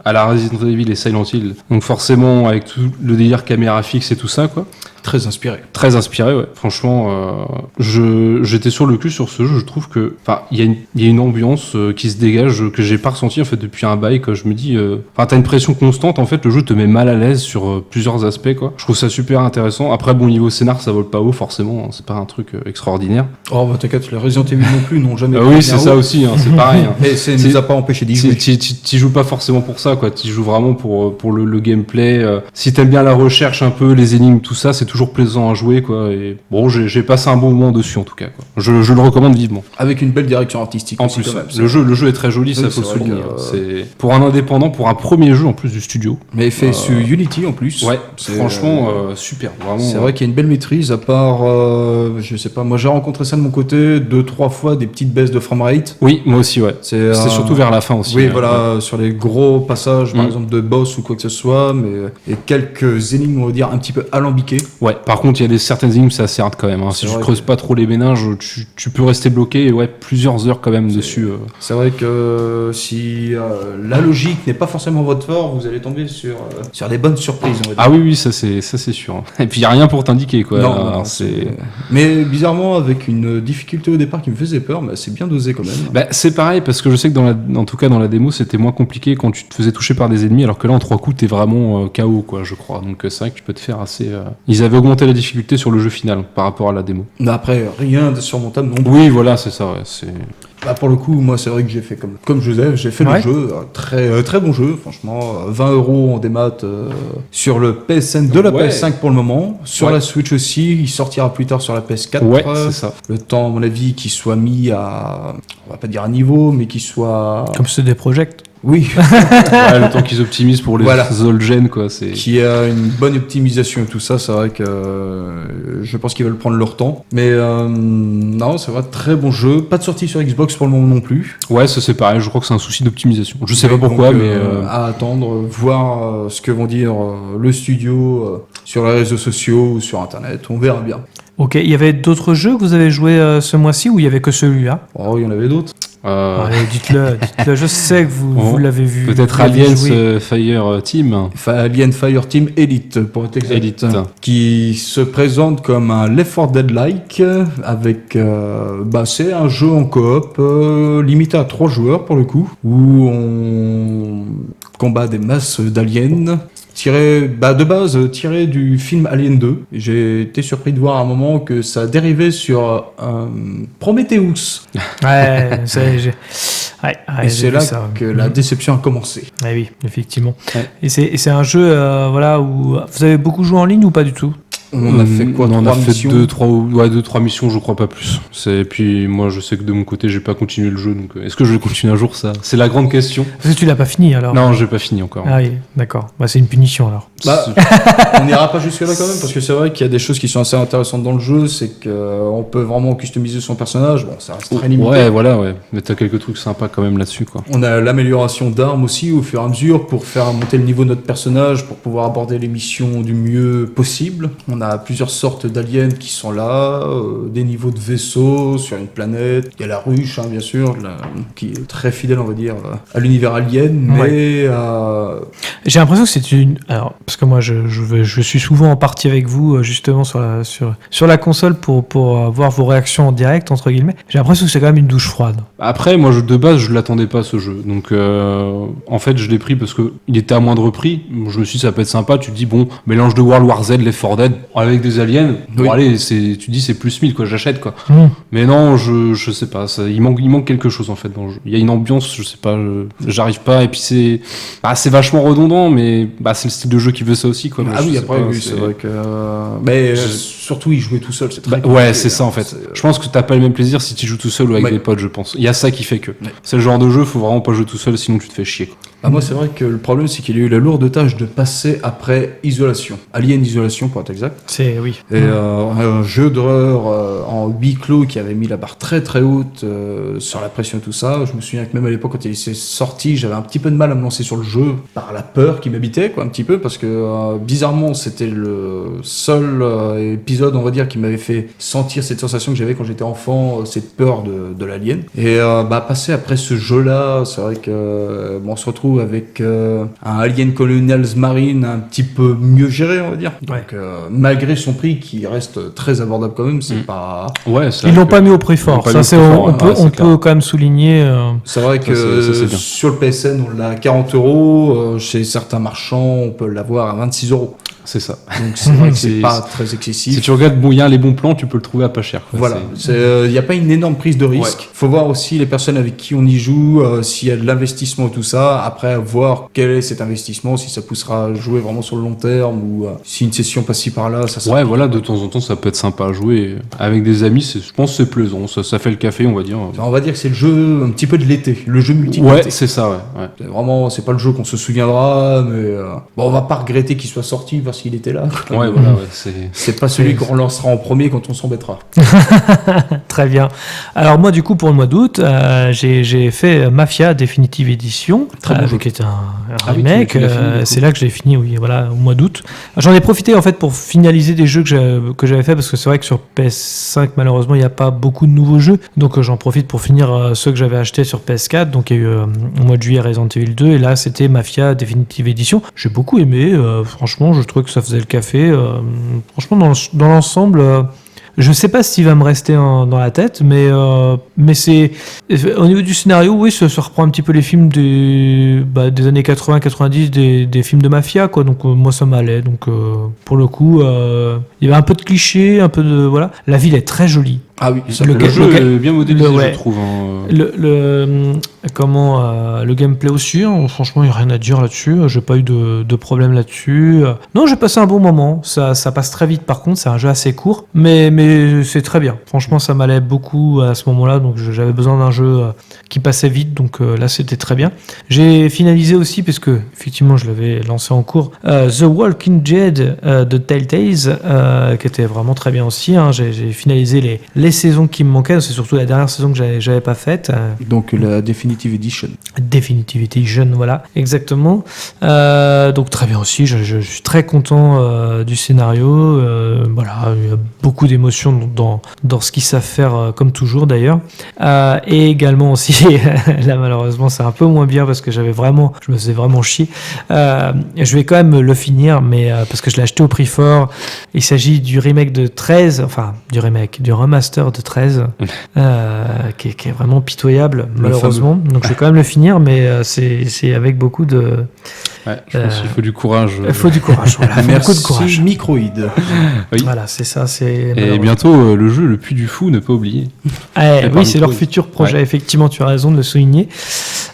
à la Resident Evil et Silent Hill. Donc forcément, avec tout le délire caméra fixe et tout ça, quoi. Très inspiré. Très inspiré, ouais. Franchement, j'étais sur le cul sur ce jeu. Je trouve que, il y a une ambiance qui se dégage que j'ai pas ressentie en fait depuis un bail. Que je me dis, t'as une pression constante. En fait, le jeu te met mal à l'aise sur plusieurs aspects, quoi. Je trouve ça super intéressant. Après, bon, niveau scénar, ça vole pas haut forcément. Hein, c'est pas un truc extraordinaire. Oh, bah t'inquiète, les Resident Evil non plus n'ont jamais. Oui, c'est ça aussi. Hein, c'est pareil. Hein. Et ça nous a pas empêché d'y jouer. T'y joues pas forcément pour ça, quoi. T'y joues vraiment pour le gameplay. Si t'aimes bien la recherche un peu, les énigmes, tout ça, c'est toujours toujours plaisant à jouer, quoi. Et bon, j'ai passé un bon moment dessus en tout cas, quoi. Je le recommande vivement. Avec une belle direction artistique. En aussi, plus, quand même. le jeu est très joli, ça Oui, faut c'est le vrai souligner. que, C'est pour un indépendant, pour un premier jeu en plus du studio. Mais fait sur Unity en plus. Ouais, C'est, franchement, super. Vraiment. C'est vrai qu'il y a une belle maîtrise, à part, je sais pas, moi j'ai rencontré ça de mon côté 2-3 fois, des petites baisses de framerate. Oui, moi aussi, ouais. C'est surtout vers la fin aussi. Oui, voilà, sur les gros passages, par Mm. exemple de boss ou quoi que ce soit, mais et quelques énigmes, on va dire, un petit peu alambiquées. Ouais, par contre, il y a certaines énigmes, c'est assez hard quand même. Hein. Si C'est tu vrai creuses pas trop les méninges, tu peux rester bloqué, et ouais, plusieurs heures quand même dessus. C'est vrai que si la logique n'est pas forcément votre fort, vous allez tomber sur des bonnes surprises, on va dire. Ah oui, ça c'est sûr. Et puis il y a rien pour t'indiquer, quoi. Non, Alors, non, mais bizarrement, avec une difficulté au départ qui me faisait peur, mais c'est bien dosé quand même. Bah, c'est pareil, parce que je sais que en tout cas dans la démo, c'était moins compliqué quand tu te faisais toucher par des ennemis, alors que là, en 3 coups, t'es vraiment KO, quoi, je crois. Donc c'est vrai que tu peux te faire assez... Ils avaient augmenté la difficulté sur le jeu final par rapport à la démo. Mais après, rien de surmontable non plus. Oui, voilà, c'est ça, ouais. Bah pour le coup, moi c'est vrai que j'ai fait comme Joseph, j'ai fait le jeu, très bon jeu, franchement, 20€ en démat sur le PSN de la PS5 pour le moment, sur la Switch aussi, il sortira plus tard sur la PS4. Ouais, c'est ça. Le temps, à mon avis, qu'il soit mis à, on va pas dire à niveau, mais qu'il soit... Comme CD Projekt. Oui. Ouais, le temps qu'ils optimisent pour les old gen, quoi. Qui a une bonne optimisation et tout ça, c'est vrai que je pense qu'ils veulent prendre leur temps. Mais non, c'est vrai, très bon jeu. Pas de sortie sur Xbox pour le moment non plus. Ouais, ça c'est pareil, je crois que c'est un souci d'optimisation. Je sais pas pourquoi, donc, mais... à attendre, voir ce que vont dire le studio sur les réseaux sociaux ou sur Internet, on verra bien. Ok, il y avait d'autres jeux que vous avez joué ce mois-ci ou il y avait que celui-là? Oh, il y en avait d'autres. Allez, dites-le, je sais que vous l'avez vu. Peut-être Alien Fire Team. Alien Fire Team Elite, pour être exact. Elite. Qui se présente comme un Left 4 Dead-like, avec... c'est un jeu en coop, limité à 3 joueurs pour le coup, où on combat des masses d'aliens. De base, tiré du film Alien 2. J'ai été surpris de voir à un moment que ça dérivait sur Prometheus. Ouais, et c'est là que la déception a commencé. Ah oui, effectivement. Ouais. Et c'est un jeu où vous avez beaucoup joué en ligne ou pas du tout? On a fait quoi? On a fait 2-3 missions, je crois pas plus. Et puis moi, je sais que de mon côté, j'ai pas continué le jeu. Donc, est-ce que je vais continuer un jour, ça? C'est la grande question. Parce que tu l'as pas fini alors? Non, j'ai pas fini encore. Ah oui, d'accord. C'est une punition alors. On n'ira pas jusque là quand même, parce que c'est vrai qu'il y a des choses qui sont assez intéressantes dans le jeu. C'est qu'on peut vraiment customiser son personnage. Bon, ça reste très limité. Ouais, voilà, ouais. Mais t'as quelques trucs sympas quand même là-dessus, quoi. On a l'amélioration d'armes aussi au fur et à mesure pour faire monter le niveau de notre personnage, pour pouvoir aborder les missions du mieux possible. On a plusieurs sortes d'aliens qui sont là, des niveaux de vaisseaux sur une planète. Il y a la ruche, bien sûr, qui est très fidèle, on va dire, à l'univers alien, mais... J'ai l'impression que c'est une... Alors, parce que moi, je suis souvent en partie avec vous, justement, sur la console pour voir vos réactions en direct, entre guillemets. J'ai l'impression que c'est quand même une douche froide. Après, moi, de base, je l'attendais pas, ce jeu. Donc, en fait, je l'ai pris parce qu'il était à moindre prix. Je me suis dit, ça peut être sympa. Tu te dis, bon, mélange de World War Z, Left 4 Dead, avec des aliens. Oui. Bon, allez, tu te dis, c'est plus 1000, quoi, j'achète, quoi. Mais non, je sais pas. Il manque quelque chose, en fait, dans le jeu. Il y a une ambiance, je sais pas, j'arrive pas. Et puis, c'est vachement redondant, mais c'est le style de jeu qui veut ça aussi, quoi. Ah oui, après, c'est vrai que... Mais surtout, il jouait tout seul, c'est très ouais, c'est ça, en fait. Je pense que t'as pas le même plaisir si tu joues tout seul ou avec des potes, je pense. Il y a ça qui fait que. C'est le genre de jeu, faut vraiment pas jouer tout seul, sinon tu te fais chier, quoi. Moi, c'est vrai que le problème, c'est qu'il a eu la lourde tâche de passer après Isolation. Alien Isolation, pour être exact. Oui. Et un jeu d'horreur en huis clos qui avait mis la barre très très haute sur la pression et tout ça. Je me souviens que même à l'époque, quand il s'est sorti, j'avais un petit peu de mal à me lancer sur le jeu par la peur qui m'habitait, quoi, un petit peu, parce que bizarrement, c'était le seul épisode, on va dire, qui m'avait fait sentir cette sensation que j'avais quand j'étais enfant, cette peur de l'alien. Et passer après ce jeu-là, c'est vrai que on se retrouve avec un Alien Colonials Marine un petit peu mieux géré, on va dire. Donc, malgré son prix qui reste très abordable quand même, c'est pas... Ouais, ils l'ont pas mis au prix fort. Ça, on peut quand même souligner... C'est vrai que sur le PSN, on l'a à 40€. Chez certains marchands, on peut l'avoir à 26€. C'est ça. Donc c'est vrai que c'est pas très excessif. Si tu regardes, il y a les bons plans, tu peux le trouver à pas cher. Quoi. Voilà, il n'y a pas une énorme prise de risque. Faut voir aussi les personnes avec qui on y joue, s'il y a de l'investissement, tout ça. Après, voir quel est cet investissement, si ça poussera à jouer vraiment sur le long terme ou si une session passe-ci par-là, ça sera... Ouais, voilà, de temps en temps, ça peut être sympa à jouer. Avec des amis, je pense que c'est plaisant. Ça fait le café, on va dire. On va dire que c'est le jeu un petit peu de l'été, le jeu multi-l'été. Ouais, c'est ça, ouais. C'est pas le jeu qu'on se souviendra, mais on va pas regretter qu'il soit sorti parce qu'il était là. Ouais, voilà, c'est pas celui qu'on lancera en premier quand on s'embêtera. Très bien. Alors moi, du coup, pour le mois d'août, j'ai fait Mafia Definitive Edition, qui est un remake. C'est là que j'ai fini, oui, voilà, au mois d'août. J'en ai profité en fait pour finaliser des jeux que j'avais fait, parce que c'est vrai que sur PS5, malheureusement, il n'y a pas beaucoup de nouveaux jeux. Donc j'en profite pour finir ceux que j'avais achetés sur PS4. Donc il y a eu au mois de juillet Resident Evil 2, et là c'était Mafia Definitive Edition. J'ai beaucoup aimé, franchement, je trouvais que ça faisait le café. Franchement, dans l'ensemble, je sais pas s'il va me rester dans la tête, mais c'est au niveau du scénario, oui, ça reprend un petit peu les films des années 80-90, des films de mafia, quoi. Donc moi ça m'allait. Donc pour le coup, il y avait un peu de clichés, un peu de voilà. La ville est très jolie. Ah oui, le jeu est bien modélisé, je trouve. Le gameplay aussi, franchement, il n'y a rien à dire là-dessus. J'ai pas eu de problème là-dessus. Non, j'ai passé un bon moment. Ça passe très vite, par contre, c'est un jeu assez court, mais c'est très bien. Franchement, ça m'allait beaucoup à ce moment-là, donc j'avais besoin d'un jeu qui passait vite, donc là, c'était très bien. J'ai finalisé aussi, parce que effectivement, je l'avais lancé en cours, The Walking Dead de Telltale, qui était vraiment très bien aussi. J'ai finalisé les saisons qui me manquaient, c'est surtout la dernière saison que j'avais pas faite. Donc la Definitive Edition. Definitive Edition, voilà, exactement. Donc très bien aussi, je suis très content du scénario. Voilà, il y a beaucoup d'émotions dans ce qu'ils savent faire, comme toujours d'ailleurs. Et également aussi, là malheureusement c'est un peu moins bien parce que je me faisais vraiment chier. Je vais quand même le finir, mais parce que je l'ai acheté au prix fort. Il s'agit du remake de 13, enfin du remaster de 13, qui est vraiment pitoyable malheureusement. Donc je vais quand même le finir, mais c'est avec beaucoup de... Ouais, je pense qu'il faut du courage. Il faut du courage, voilà. Merci, beaucoup de courage. Microïd. Oui. Voilà, c'est ça. Et bientôt, le jeu Le Puy du Fou, ne pas oublier. Oui, c'est leur futur projet, effectivement, tu as raison de le souligner.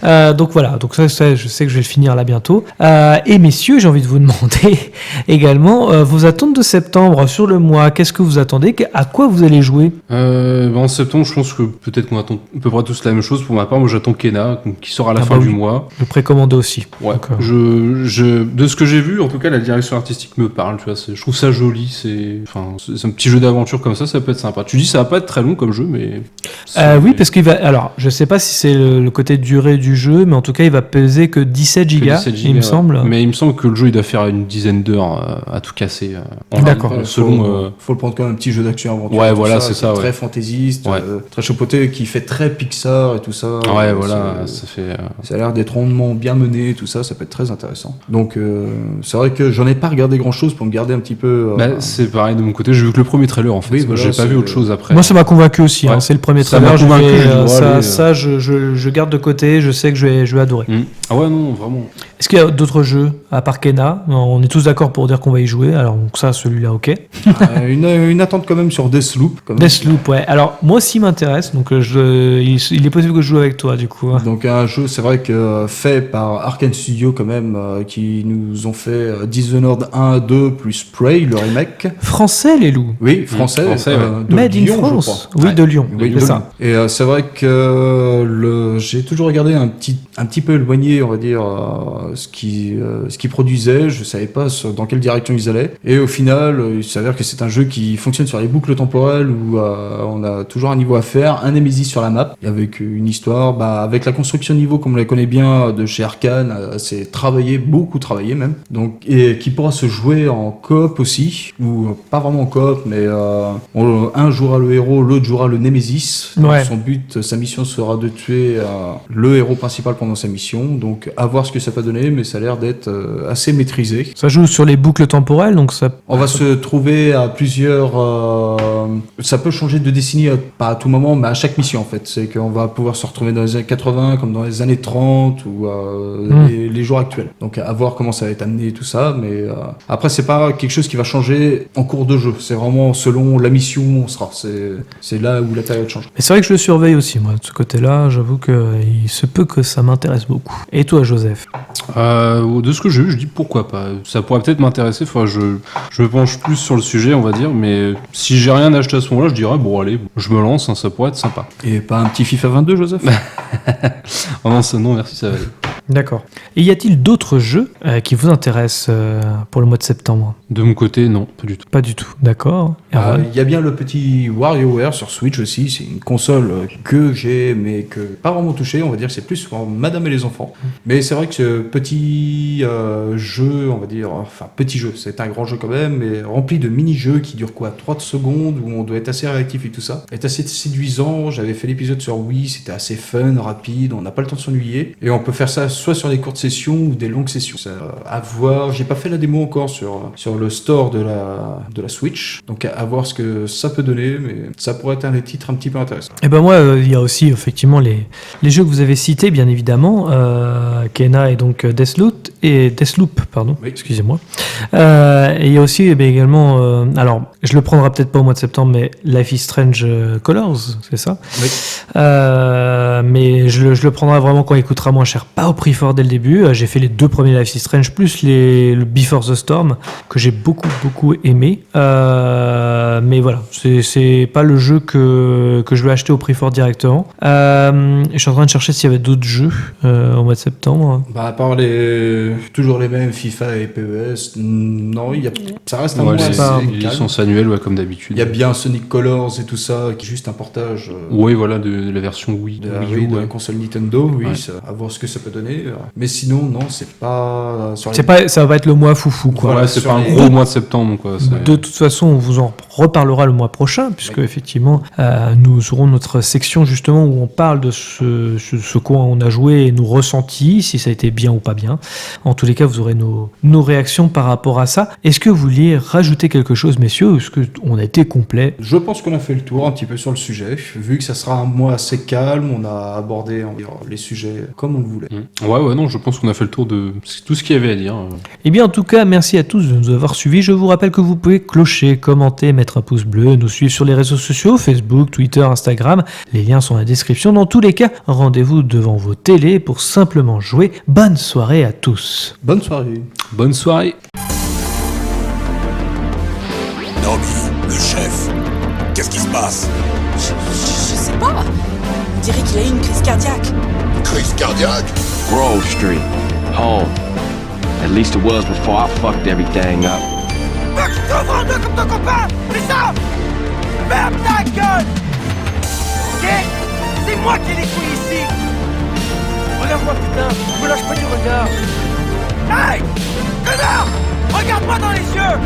Donc voilà, donc ça, je sais que je vais le finir là bientôt. Et messieurs, j'ai envie de vous demander également vos attentes de septembre sur le mois. Qu'est-ce que vous attendez? À quoi vous allez jouer? En septembre, je pense que peut-être qu'on attend à peu près tous la même chose. Pour ma part, moi j'attends Kena, qui sort à la fin du mois. Le précommandé aussi. Ouais. Donc, de ce que j'ai vu, en tout cas, la direction artistique me parle. Tu vois, je trouve ça joli. C'est un petit jeu d'aventure comme ça peut être sympa. Tu dis ça va pas être très long comme jeu, mais. Oui, parce qu'il va. Alors, je sais pas si c'est le côté durée du jeu, mais en tout cas, il va peser que 17 gigas, il me semble. Mais il me semble que le jeu, il doit faire une dizaine d'heures à tout casser. D'accord. Faut le prendre comme un petit jeu d'action aventure. Ouais, voilà, c'est ça. Très fantaisiste, très chapeauté, qui fait très Pixar et tout ça. Ouais, voilà, ça fait. Ça a l'air d'être rondement bien mené, tout ça, ça peut être très intéressant. Donc, c'est vrai que j'en ai pas regardé grand chose pour me garder un petit peu. C'est pareil de mon côté, j'ai vu que le premier trailer en fait. Oui, voilà, j'ai pas vu autre chose après. Moi, ça m'a convaincu aussi. C'est le premier trailer. Ça je garde de côté. Je sais que je vais adorer. Ah ouais, non, vraiment. Est-ce qu'il y a d'autres jeux à part Kena? On est tous d'accord pour dire qu'on va y jouer. Alors donc ça, celui-là, ok. Une attente quand même sur Deathloop. Deathloop, ouais. Alors moi aussi m'intéresse. Donc il est possible que je joue avec toi du coup. Donc un jeu, c'est vrai que fait par Arkane Studio quand même, qui nous ont fait Dishonored 1, 2 plus Prey, le remake. Français les loups. Oui, français. De Made Lyon, in France. Oui, de Lyon. Oui, c'est ça. Et c'est vrai que j'ai toujours regardé un petit peu éloigné, on va dire, ce qu'ils produisaient. Je savais pas dans quelle direction ils allaient. Et au final, il s'avère que c'est un jeu qui fonctionne sur les boucles temporelles où on a toujours un niveau à faire, un Nemesis sur la map, avec une histoire, avec la construction niveau comme on la connaît bien de chez Arkane, c'est beaucoup travaillé même. Donc, et qui pourra se jouer en coop aussi, ou pas vraiment en coop, mais un jouera le héros, l'autre jouera le Nemesis. Ouais. Son but, sa mission sera de tuer le héros principal pendant sa mission. donc à voir ce que ça peut donner, mais ça a l'air d'être assez maîtrisé. Ça joue sur les boucles temporelles, donc ça... On va se trouver à plusieurs... ça peut changer de décennie, pas à tout moment, mais à chaque mission en fait. C'est qu'on va pouvoir se retrouver dans les années 80, comme dans les années 30, ou les jours actuels. Donc à voir comment ça va être amené et tout ça, mais après c'est pas quelque chose qui va changer en cours de jeu. C'est vraiment selon la mission où on sera. C'est là où la période change. Mais c'est vrai que je le surveille aussi, moi, de ce côté-là. J'avoue qu'il se peut que ça m'intéresse beaucoup. Et toi, Joseph? De ce que j'ai vu, je dis pourquoi pas. Ça pourrait peut-être m'intéresser. Enfin, je me penche plus sur le sujet, on va dire. Mais si j'ai rien acheté à ce moment-là, je dirais bon, allez, je me lance, hein, ça pourrait être sympa. Et pas un petit FIFA 22, Joseph? Oh non, merci, ça va aller. D'accord. Et y a-t-il d'autres jeux qui vous intéressent pour le mois de septembre? De mon côté, non, pas du tout. Pas du tout, d'accord. Il y a bien le petit WarioWare sur Switch aussi. C'est une console que j'ai, mais que pas vraiment touché. On va dire que c'est plus pour Madame et les enfants. Mais c'est vrai que ce petit jeu, on va dire, enfin petit jeu, c'est un grand jeu quand même, mais rempli de mini-jeux qui durent quoi, 3 secondes, où on doit être assez réactif et tout ça. Est assez séduisant. J'avais fait l'épisode sur Wii, c'était assez fun, rapide, on n'a pas le temps de s'ennuyer. Et on peut faire ça soit sur des courtes sessions ou des longues sessions. À voir, j'ai pas fait la démo encore sur le store de la Switch, donc à voir ce que ça peut donner, mais ça pourrait être un des titres un petit peu intéressants. Et ben moi, il y a aussi effectivement les jeux que vous avez cités, bien évidemment, Kena et donc Deathloop, pardon, oui. Excusez-moi. Et il y a aussi également, alors je le prendrai peut-être pas au mois de septembre, mais Life is Strange Colors, c'est ça? Oui. Mais je le prendrai vraiment quand il coûtera moins cher, pas au prix fort dès le début. J'ai fait les 2 premiers Life is Strange plus le Before the Storm que j'ai beaucoup aimé. Mais voilà, c'est pas le jeu que je vais acheter au prix fort directement. Je suis en train de chercher s'il y avait d'autres jeux au mois de septembre. Bah à part toujours les mêmes FIFA et PES, non, ça reste un mois assez calme. Les licences annuelles, ouais, comme d'habitude. Il y a bien Sonic Colors et tout ça, qui est juste un portage. Oui, voilà, de la version Wii. De la console Nintendo, oui, ouais. À voir ce que ça peut donner. Mais sinon, non, c'est pas... ça va être le mois foufou, quoi. Voilà, c'est pas un gros mois de septembre, quoi. De toute façon, on vous en reparlera le mois prochain, puisque effectivement, nous aurons notre section justement où on parle de ce quoi on a joué et nos ressentis, si ça a été bien ou pas bien. En tous les cas, vous aurez nos réactions par rapport à ça. Est-ce que vous vouliez rajouter quelque chose, messieurs, ou est-ce qu'on a été complet? Je pense qu'on a fait le tour un petit peu sur le sujet. Vu que ça sera un mois assez calme, on a abordé les sujets comme on le voulait. Ouais, non, je pense qu'on a fait le tour de tout ce qu'il y avait à dire. Eh bien, en tout cas, merci à tous de nous avoir suivis. Je vous rappelle que vous pouvez clocher, commenter, mettre un pouce bleu, nous suivre sur les réseaux sociaux, Facebook, Twitter, Instagram. Les liens sont dans la description. Dans tous les cas, rendez-vous devant vos télés pour simplement jouer. Bonne soirée à tous. Bonne soirée. Bonne soirée. Nobby, le chef, qu'est-ce qui se passe? Je sais pas. On dirait qu'il a eu une crise cardiaque. Crise cardiaque? Grove Street, home. At least it was before I fucked everything up. Veux que je t'ouvre en deux comme ton copain, c'est ça? Ferme ta gueule! Ok? C'est moi qui ai les couilles ici! Regarde-moi putain, me lâche pas du regard! Hey! Connard! Regarde-moi dans les yeux!